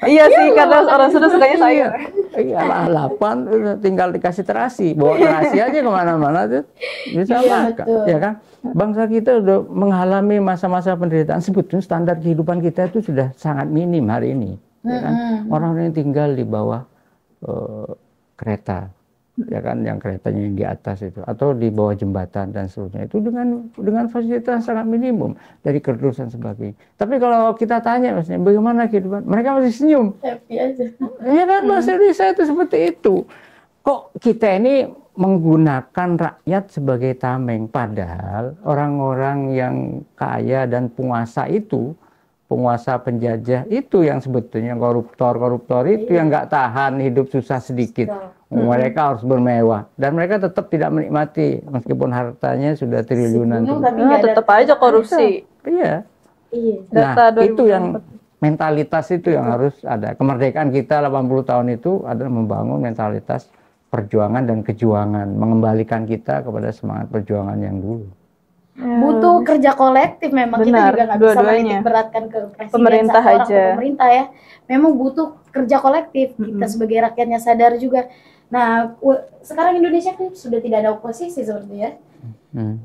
Iya sih, karena orang Sunda sukanya sayur. Iya, lapan tinggal dikasih terasi. Bawa terasi aja kemana-mana tuh bisa makan. Ya kan? Bangsa kita udah mengalami masa-masa penderitaan. Sebetulnya standar kehidupan kita itu sudah sangat minim hari ini. Ya kan? Orang yang tinggal di bawah kereta. Ya kan, yang keretanya yang di atas itu atau di bawah jembatan dan seterusnya itu dengan fasilitas sangat minimum dari kerdus dan sebagainya. Tapi kalau kita tanya maksudnya bagaimana kehidupan, mereka masih senyum. Happy aja. Ya kan, bahasa Indonesia itu seperti itu. Kok kita ini menggunakan rakyat sebagai tameng, padahal orang-orang yang kaya dan penguasa itu, penguasa penjajah itu yang sebetulnya koruptor itu yang nggak tahan hidup susah sedikit. Mereka harus bermewah dan mereka tetap tidak menikmati meskipun hartanya sudah triliunan. Tetap aja korupsi. Iya. Nah, itu yang mentalitas itu yang harus ada. Kemerdekaan kita 80 tahun itu adalah membangun mentalitas perjuangan dan kejuangan, mengembalikan kita kepada semangat perjuangan yang dulu. Butuh kerja kolektif memang. Benar, kita juga nggak bisa menitik beratkan ke presiden pemerintah satu orang, aja. ke pemerintah ya. Memang butuh kerja kolektif. Kita sebagai rakyatnya sadar juga. Nah, sekarang Indonesia kan sudah tidak ada oposisi sepertinya.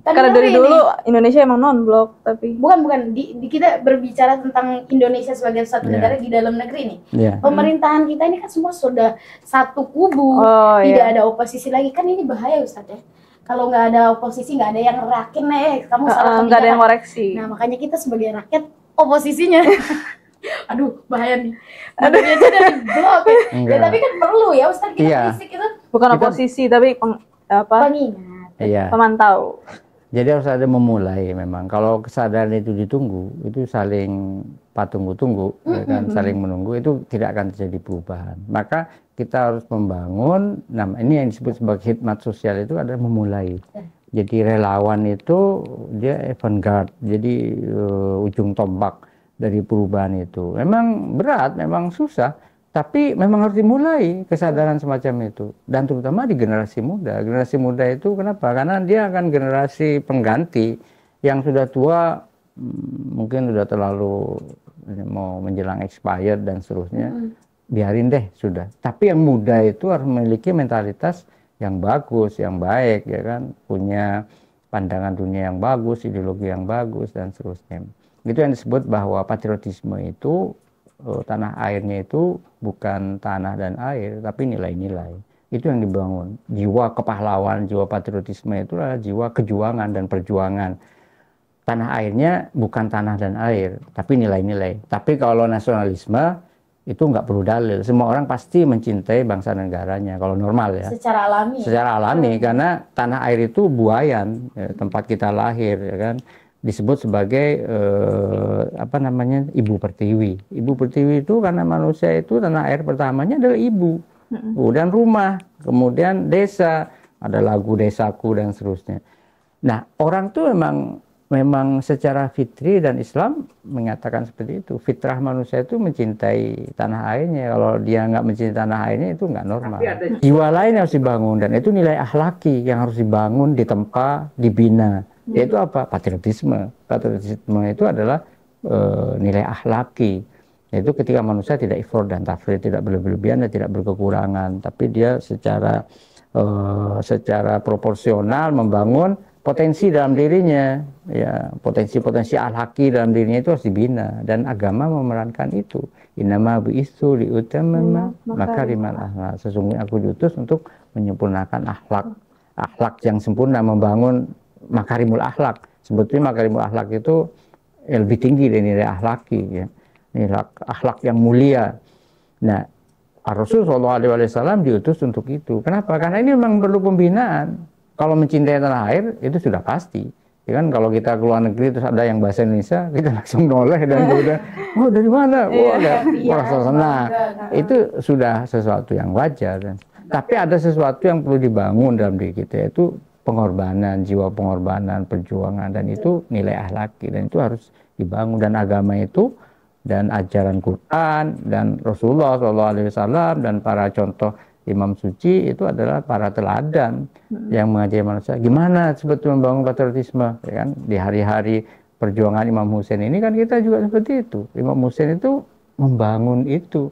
Karena dari dulu Indonesia emang non-blok, tapi bukan kita berbicara tentang Indonesia sebagai satu negara di dalam negeri nih. Pemerintahan kita ini kan semua sudah satu kubu, tidak ada oposisi lagi. Kan ini bahaya Ustadz ya. Kalau nggak ada oposisi, nggak ada yang ngerakin kamu salah, nggak ada yang koreksi. Nah, makanya kita sebagai rakyat oposisinya. Aduh, bahaya nih. Aduh, aja dari blok. Ya, tapi kan perlu ya Ustadz kita fisik itu. Bukan oposisi, tapi pengingat. Iya. Pemantau. Jadi harus ada memulai memang. Kalau kesadaran itu ditunggu, itu saling patunggu-tunggu, ya kan? Saling menunggu, itu tidak akan terjadi perubahan. Maka kita harus membangun, nah ini yang disebut sebagai khidmat sosial itu adalah memulai. Jadi relawan itu dia avant-garde, jadi ujung tombak dari perubahan itu. Memang berat, memang susah, Tapi memang harus dimulai kesadaran semacam itu. Dan terutama di generasi muda. Generasi muda itu kenapa? Karena dia akan generasi pengganti yang sudah tua, mungkin sudah terlalu mau menjelang expired dan seterusnya. Biarin deh, sudah. Tapi yang muda itu harus memiliki mentalitas yang bagus, yang baik, ya kan? Punya pandangan dunia yang bagus, ideologi yang bagus, dan seterusnya. Itu yang disebut bahwa patriotisme itu, tanah airnya itu bukan tanah dan air, tapi nilai-nilai. Itu yang dibangun. Jiwa kepahlawan, jiwa patriotisme itu adalah jiwa kejuangan dan perjuangan. Tanah airnya bukan tanah dan air, tapi nilai-nilai. Tapi kalau nasionalisme, itu nggak perlu dalil. Semua orang pasti mencintai bangsa negaranya, kalau normal ya. Secara alami. Secara alami, karena tanah air itu buayan, ya, tempat kita lahir, ya kan. Disebut sebagai ibu pertiwi. Ibu pertiwi itu karena manusia itu tanah air pertamanya adalah ibu, kemudian rumah, kemudian desa, ada lagu desaku dan seterusnya. Nah, orang tuh memang secara fitri dan Islam mengatakan seperti itu. Fitrah manusia itu mencintai tanah airnya. Kalau dia nggak mencintai tanah airnya itu nggak normal. Jiwa lain harus dibangun, dan itu nilai akhlaki yang harus dibangun, ditempa, dibina. Yaitu apa? Patriotisme. Patriotisme itu adalah nilai akhlaki. Yaitu ketika manusia tidak ifrat dan tafrid, tidak berlebihan dan tidak berkekurangan, tapi dia secara proporsional membangun potensi dalam dirinya, ya, potensi-potensi akhlaki dalam dirinya itu harus dibina, dan agama memerankan itu. Innama bu'itsu liutammima makarimal akhlak. Sesungguhnya aku diutus untuk menyempurnakan akhlak yang sempurna, membangun makarimul akhlak. Sebetulnya makarimul akhlak itu lebih tinggi dari nilai akhlaki, ya. Nilai akhlak yang mulia. Nah, Rasul SAW diutus untuk itu. Kenapa? Karena ini memang perlu pembinaan. Kalau mencintai tanah air itu sudah pasti. Ya kan, kalau kita ke luar negeri terus ada yang bahasa Indonesia, kita langsung noleh dan kemudian, oh dari mana? Oh ada merasa senang. Itu sudah sesuatu yang wajar. Tapi ada sesuatu yang perlu dibangun dalam diri kita, yaitu pengorbanan, jiwa pengorbanan, perjuangan, dan itu nilai akhlaki, dan itu harus dibangun. Dan agama itu dan ajaran Quran dan Rasulullah SAW dan para contoh Imam Suci itu adalah para teladan yang mengajari manusia gimana sebetulnya membangun patriotisme, ya kan? Di hari-hari perjuangan Imam Hussein ini kan kita juga seperti itu. Imam Hussein itu membangun itu,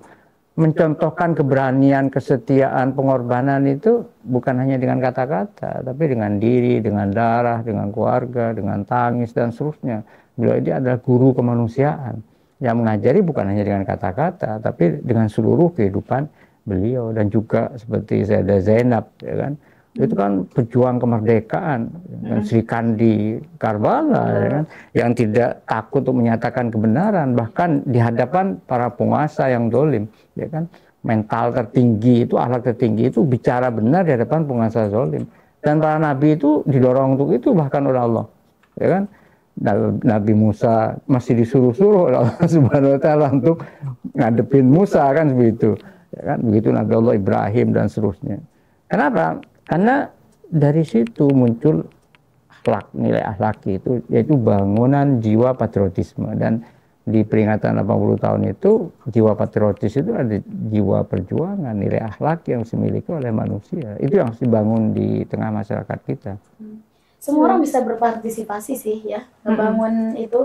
mencontohkan keberanian, kesetiaan, pengorbanan itu bukan hanya dengan kata-kata, tapi dengan diri, dengan darah, dengan keluarga, dengan tangis dan seterusnya. Beliau ini adalah guru kemanusiaan yang mengajari bukan hanya dengan kata-kata, tapi dengan seluruh kehidupan beliau. Dan juga seperti Sayyidah Zainab, ya kan, itu kan pejuang kemerdekaan, dan Sri Kandi Karbala, ya kan, yang tidak takut untuk menyatakan kebenaran, bahkan di hadapan para penguasa yang dolim, ya kan. Mental tertinggi itu, akhlak tertinggi itu bicara benar di hadapan penguasa dolim. Dan para nabi itu didorong untuk itu bahkan oleh Allah, ya kan. Nabi Musa masih disuruh-suruh oleh Allah Subhanahu wa Ta'ala untuk ngadepin Musa, kan begitu, ya kan. Begitu Nabi Allah Ibrahim dan seterusnya. Kenapa? Karena dari situ muncul akhlak, nilai akhlaki itu, yaitu bangunan jiwa patriotisme. Dan di peringatan 80 tahun itu, jiwa patriotis itu ada jiwa perjuangan, nilai akhlak yang dimiliki oleh manusia. Itu yang harus dibangun di tengah masyarakat kita. Semua orang bisa berpartisipasi sih ya, membangun itu.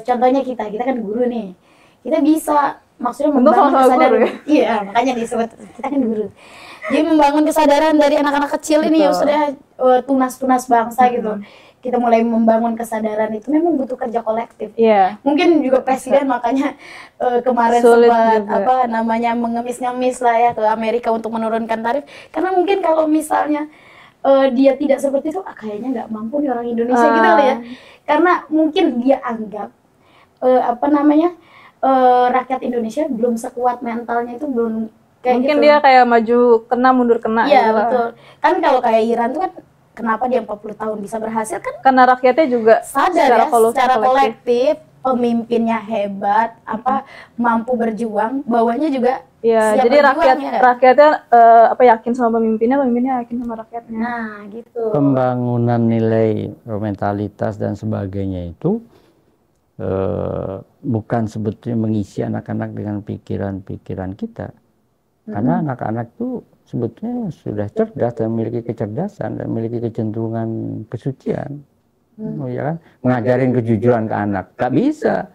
Contohnya kita kan guru nih. Kita bisa maksudnya membangun kesadaran. Ya? Iya, makanya disebut kita kan guru. Jadi membangun kesadaran dari anak-anak kecil ini yang sudah tunas-tunas bangsa gitu. Kita mulai membangun kesadaran itu memang butuh kerja kolektif. Yeah. Mungkin juga presiden makanya kemarin sulit sempat juga. Mengemis-ngemis lah ya ke Amerika untuk menurunkan tarif. Karena mungkin kalau misalnya dia tidak seperti itu, kayaknya nggak mampu nih orang Indonesia gitu kali ya. Karena mungkin dia anggap rakyat Indonesia belum sekuat mentalnya, itu belum kayak mungkin gitu. Dia kayak maju kena mundur kena. Iya gitu betul. Kan kalau kayak Iran tuh kan kenapa dia 40 tahun bisa berhasil kan? Karena rakyatnya juga sadar secara kolektif pemimpinnya hebat, mampu berjuang, bawahnya juga ya, jadi rakyatnya yakin sama pemimpinnya yakin sama rakyatnya. Nah, gitu. Pembangunan nilai mentalitas dan sebagainya itu bukan sebetulnya mengisi anak-anak dengan pikiran-pikiran kita. Karena anak-anak itu sebetulnya sudah cerdas dan memiliki kecerdasan dan memiliki kecenderungan kesucian. Ya kan? Mengajarin kejujuran ke anak, gak bisa.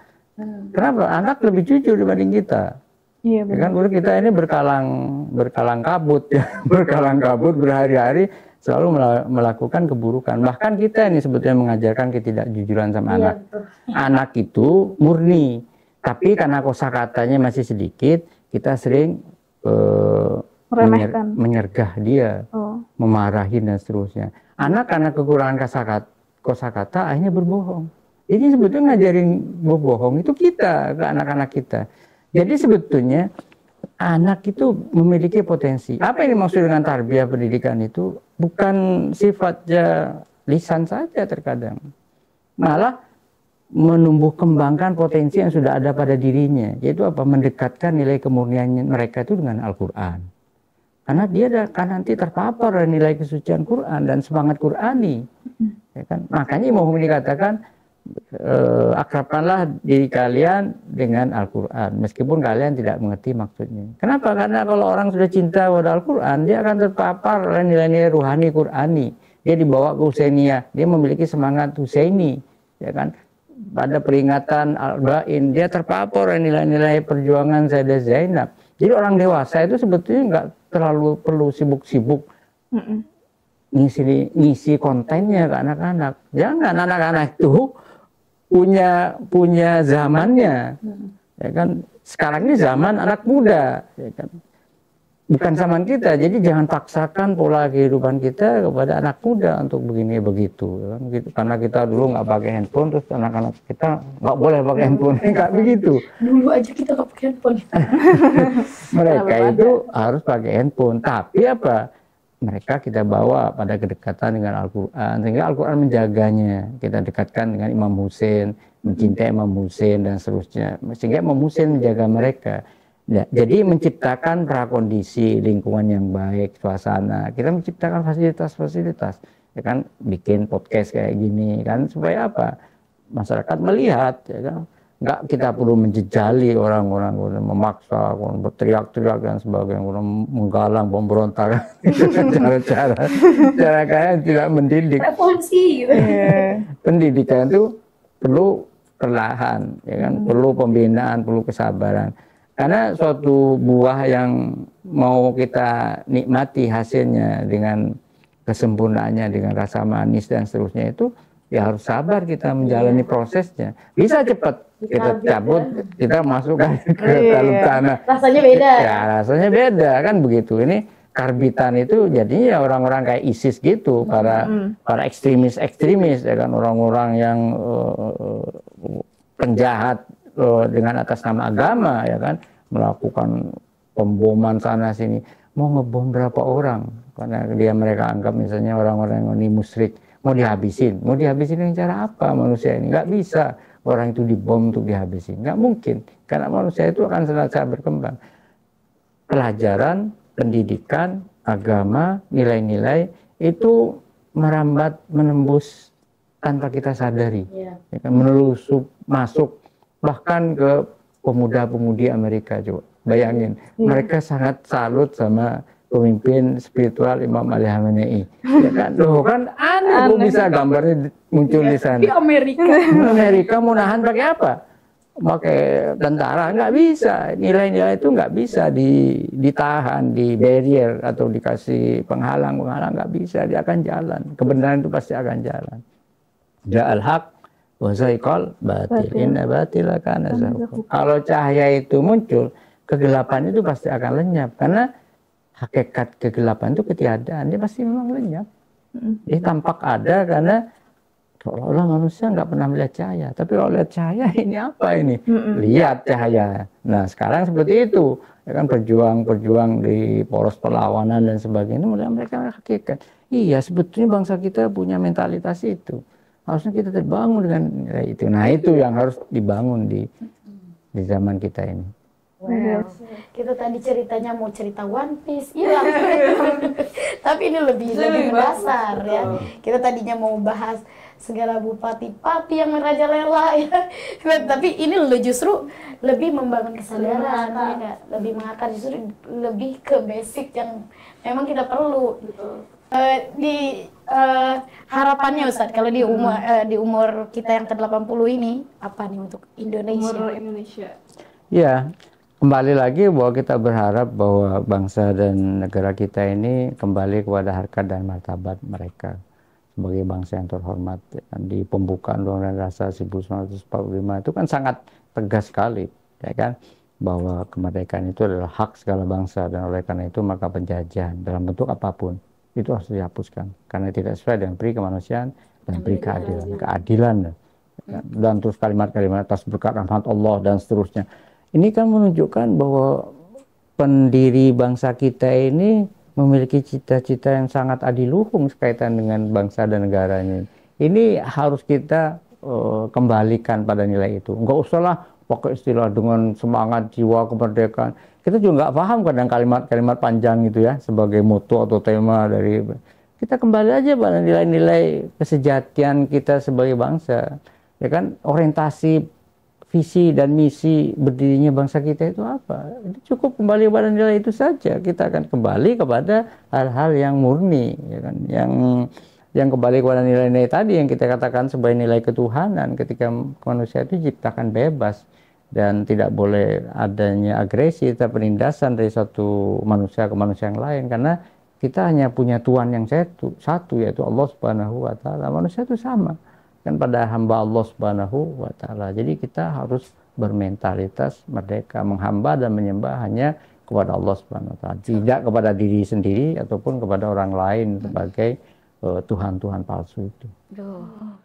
Kenapa? Anak lebih jujur dibanding kita. Iya, Ya kan, kita ini berkalang kabut ya, berkalang kabut berhari-hari selalu melakukan keburukan. Bahkan kita ini sebetulnya mengajarkan ketidakjujuran sama anak. Anak itu murni, tapi karena kosakatanya masih sedikit, kita sering menyergah dia, memarahi dan seterusnya. Anak karena kekurangan kosakata akhirnya berbohong. Ini sebetulnya ngajarin berbohong itu kita ke anak-anak kita. Jadi sebetulnya anak itu memiliki potensi. Apa yang dimaksud dengan tarbiyah pendidikan itu? Bukan sifatnya lisan saja terkadang. Malah menumbuh kembangkan potensi yang sudah ada pada dirinya. Yaitu apa? Mendekatkan nilai kemurnian mereka itu dengan Al-Quran. Karena dia akan nanti terpapar oleh nilai kesucian Quran dan semangat Qurani. Ya kan? Makanya Imam Khomeini katakan, akrabkanlah diri kalian dengan Al-Quran meskipun kalian tidak mengerti maksudnya. Kenapa? Karena kalau orang sudah cinta pada Al-Quran, dia akan terpapar oleh nilai-nilai ruhani Qurani. Dia dibawa ke Husainiyah, dia memiliki semangat Husaini, ya kan? Pada peringatan Al-Ba'in, dia terpapar oleh nilai-nilai perjuangan Sayyidah Zainab. Jadi orang dewasa itu sebetulnya nggak terlalu perlu sibuk-sibuk ngisi kontennya ke anak-anak. Jangan, anak-anak itu punya zamannya, ya kan? Sekarang ini zaman anak muda, ya kan? Bukan zaman kita. Jadi jangan paksakan pola kehidupan kita kepada anak muda untuk begini begitu, ya kan? Karena kita dulu nggak pakai handphone, terus anak-anak kita nggak boleh pakai handphone, nggak begitu. Dulu aja kita nggak pakai handphone. Mereka itu harus pakai handphone, tapi apa? Mereka kita bawa pada kedekatan dengan Al-Quran, sehingga Al-Quran menjaganya. Kita dekatkan dengan Imam Husain, mencintai Imam Husain dan seterusnya, sehingga Imam Husain menjaga mereka. Ya, jadi menciptakan prakondisi lingkungan yang baik, suasana. Kita menciptakan fasilitas-fasilitas, ya kan, bikin podcast kayak gini kan, supaya apa? Masyarakat melihat, ya kan. Nggak kita perlu menjejali orang-orang, memaksa, berteriak-teriak dan sebagainya, menggalang, pemberontakan. Cara kayak tidak mendidik. Revolusi gitu. Pendidikan itu perlu perlahan, ya kan? Perlu pembinaan, perlu kesabaran. Karena suatu buah yang mau kita nikmati hasilnya dengan kesempurnaannya, dengan rasa manis dan seterusnya itu, ya harus sabar kita menjalani prosesnya. Bisa cepat kita cabut, kita masukkan ke dalam tanah. Rasanya beda. Ya, rasanya beda kan begitu. Ini karbitan itu jadinya orang-orang kayak ISIS gitu, para ekstremis ya kan, orang-orang yang penjahat dengan atas nama agama, ya kan, melakukan pemboman sana sini. Mau ngebom berapa orang? Karena mereka anggap misalnya orang-orang yang ini musyrik, mau dihabisin dengan cara apa manusia ini? Nggak bisa orang itu dibom untuk dihabisin, nggak mungkin, karena manusia itu akan senantiasa berkembang. Pelajaran, pendidikan, agama, nilai-nilai itu merambat, menembus tanpa kita sadari, ya kan? Menelusup, masuk bahkan ke pemuda-pemudi Amerika. Coba bayangin, mereka sangat salut sama pemimpin spiritual Imam Ali Khamenei, ya kan? Loh kan aneh, kok bisa gambarnya muncul di sana. Di Amerika mau nahan pakai apa? Pakai tentara? Nggak bisa. Nilai-nilai itu nggak bisa ditahan, di barrier atau dikasih penghalang nggak bisa. Dia akan jalan. Kebenaran itu pasti akan jalan. Ja'al haq wa zaiqal batil. Inna batila kana zahuqa. Kalau cahaya itu muncul, kegelapan itu pasti akan lenyap, karena hakikat kegelapan itu ketiadaan, dia pasti memang lenyap. Dia tampak ada karena seolah-olah manusia nggak pernah melihat cahaya. Tapi kalau lihat cahaya, ini apa ini? Lihat cahaya. Nah sekarang seperti itu, ya kan, berjuang di poros perlawanan dan sebagainya, mulai mereka hakikat. Iya, sebetulnya bangsa kita punya mentalitas itu. Harusnya kita terbangun dengan itu. Nah itu yang harus dibangun di zaman kita ini. Wow. Kita tadi ceritanya mau cerita One Piece, hilang. Tapi ini lebih mendasar ya. Kita tadinya mau bahas segala bupati papi yang merajalela ya. Tapi ini justru lebih membangun kesadaran, ya, lebih mengakar, justru lebih ke basic yang memang kita perlu. Harapannya Ustadz, kalau di umur kita yang ke-80 ini, apa nih untuk Indonesia? Umur Indonesia. Ya, kembali lagi bahwa kita berharap bahwa bangsa dan negara kita ini kembali kepada harkat dan martabat mereka sebagai bangsa yang terhormat. Di pembukaan Undang-Undang Dasar 1945 itu kan sangat tegas sekali, ya kan, bahwa kemerdekaan itu adalah hak segala bangsa, dan oleh karena itu maka penjajahan dalam bentuk apapun itu harus dihapuskan karena tidak sesuai dengan pri kemanusiaan dan pri keadilan. Dan terus kalimat-kalimat atas berkat rahmat Allah dan seterusnya. Ini kan menunjukkan bahwa pendiri bangsa kita ini memiliki cita-cita yang sangat adiluhung sekaitan dengan bangsa dan negaranya. Ini harus kita kembalikan pada nilai itu. Enggak usahlah pakai istilah dengan semangat jiwa kemerdekaan. Kita juga nggak paham kadang kalimat-kalimat panjang itu ya sebagai moto atau tema dari. Kita kembali aja pada nilai-nilai kesejatian kita sebagai bangsa. Ya kan, orientasi, visi dan misi berdirinya bangsa kita itu apa? Itu cukup kembali pada nilai itu saja. Kita akan kembali kepada hal-hal yang murni, ya kan? Yang kembali kepada nilai-nilai tadi yang kita katakan sebagai nilai ketuhanan, ketika manusia itu diciptakan bebas dan tidak boleh adanya agresi atau penindasan dari satu manusia ke manusia yang lain, karena kita hanya punya Tuhan yang satu yaitu Allah Subhanahu wa taala. Manusia itu sama kan pada hamba Allah Subhanahu wa taala. Jadi kita harus bermentalitas merdeka, menghamba dan menyembah hanya kepada Allah Subhanahu wa taala, tidak kepada diri sendiri ataupun kepada orang lain sebagai Tuhan-Tuhan palsu itu.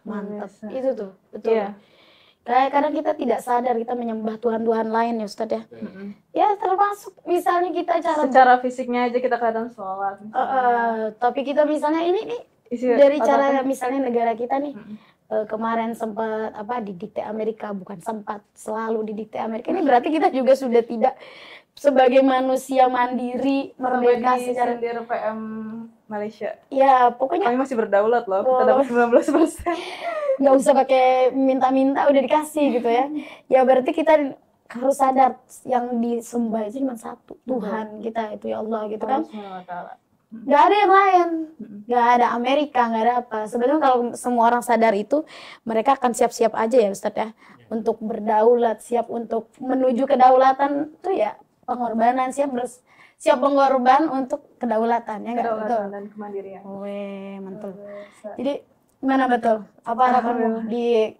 Mantap. Itu tuh, betul. Yeah. Kadang kita tidak sadar kita menyembah Tuhan-Tuhan lain ya Ustadz ya. Ya termasuk misalnya kita secara fisiknya aja kita kadang sholat. Tapi kita misalnya ini dari cara misalnya negara kita nih. Kemarin sempat didikte Amerika, bukan sempat, selalu didikte Amerika. Ini berarti kita juga sudah tidak sebagai manusia mandiri merdeka secara PM Malaysia. Ya, pokoknya kami masih berdaulat loh. Kita dapat 19%. Nggak usah pakai minta-minta, udah dikasih gitu ya. Ya berarti kita harus sadar yang disembah itu cuma satu, Tuhan kita itu ya Allah gitu kan. Gak ada yang lain, gak ada Amerika, gak ada apa. Sebenarnya kalau semua orang sadar itu, mereka akan siap-siap aja ya Ustadz ya, untuk berdaulat, siap untuk menuju kedaulatan itu ya pengorbanan, siap pengorban untuk kedaulatan ya nggak? Betul. Dan kemandirian. Weh, mantul. Jadi mana betul? Apa harapanmu di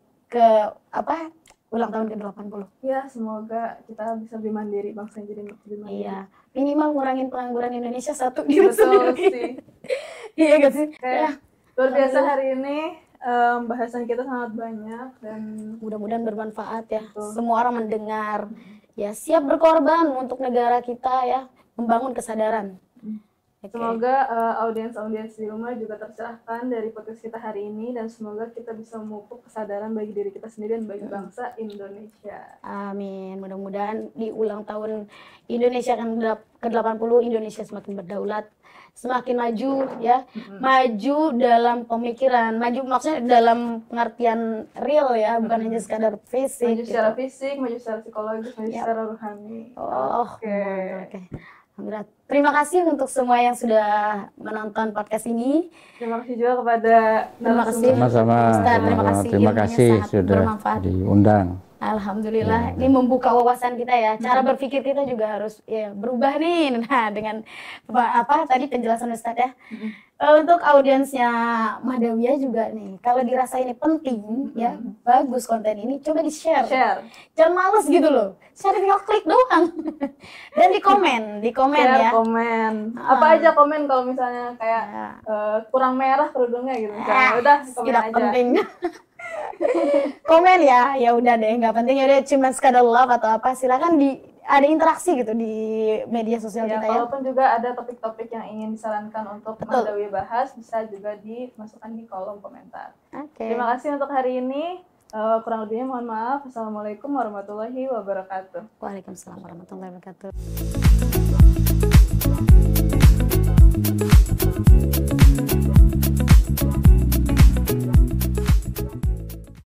ulang tahun ke-80? Ya, semoga kita bisa lebih mandiri, bangsa yang jadi lebih mandiri. Iya. Minimal ngurangin pengangguran Indonesia satu. Betul sih. Iya gak sih? Ya. Luar biasa hari ini, bahasan kita sangat banyak dan mudah-mudahan bermanfaat ya. Betul. Semua orang mendengar, ya siap berkorban untuk negara kita ya, membangun kesadaran. Semoga audiens-audiens di rumah juga tercerahkan dari podcast kita hari ini, dan semoga kita bisa memupuk kesadaran bagi diri kita sendiri dan bagi bangsa Indonesia. Amin. Mudah-mudahan di ulang tahun Indonesia ke-80 Indonesia semakin berdaulat, semakin maju ya. Maju dalam pemikiran, maju maksudnya dalam pengertian real ya, bukan hanya sekadar fisik. Maju secara fisik, maju secara psikologis, maju secara rohani. Oke. Alhamdulillah. Terima kasih untuk semua yang sudah menonton podcast ini. Terima kasih juga kepada sama-sama. Terima kasih sudah diundang. Alhamdulillah, ini membuka wawasan kita ya. Cara berpikir kita juga harus ya berubah nih. Nah, dengan tadi penjelasan Ustadz ya. Untuk audiensnya Madawiyah juga nih, kalau dirasa ini penting ya, bagus konten ini, coba di-share. Jangan males gitu loh. Share, tinggal klik doang. Dan di komen ya. Komen. Apa aja komen kalau misalnya kayak kurang merah kerudungnya gitu. Udah komen tidak aja. Penting. Komen ya udah deh, nggak penting, ya udah cuma sekadar love atau apa, silakan ada interaksi gitu di media sosial kita ya. Walaupun juga ada topik-topik yang ingin disarankan untuk Madawiyah bahas, bisa juga dimasukkan di kolom komentar. Okay. Terima kasih untuk hari ini. Kurang lebihnya mohon maaf. Assalamualaikum warahmatullahi wabarakatuh. Waalaikumsalam warahmatullahi wabarakatuh.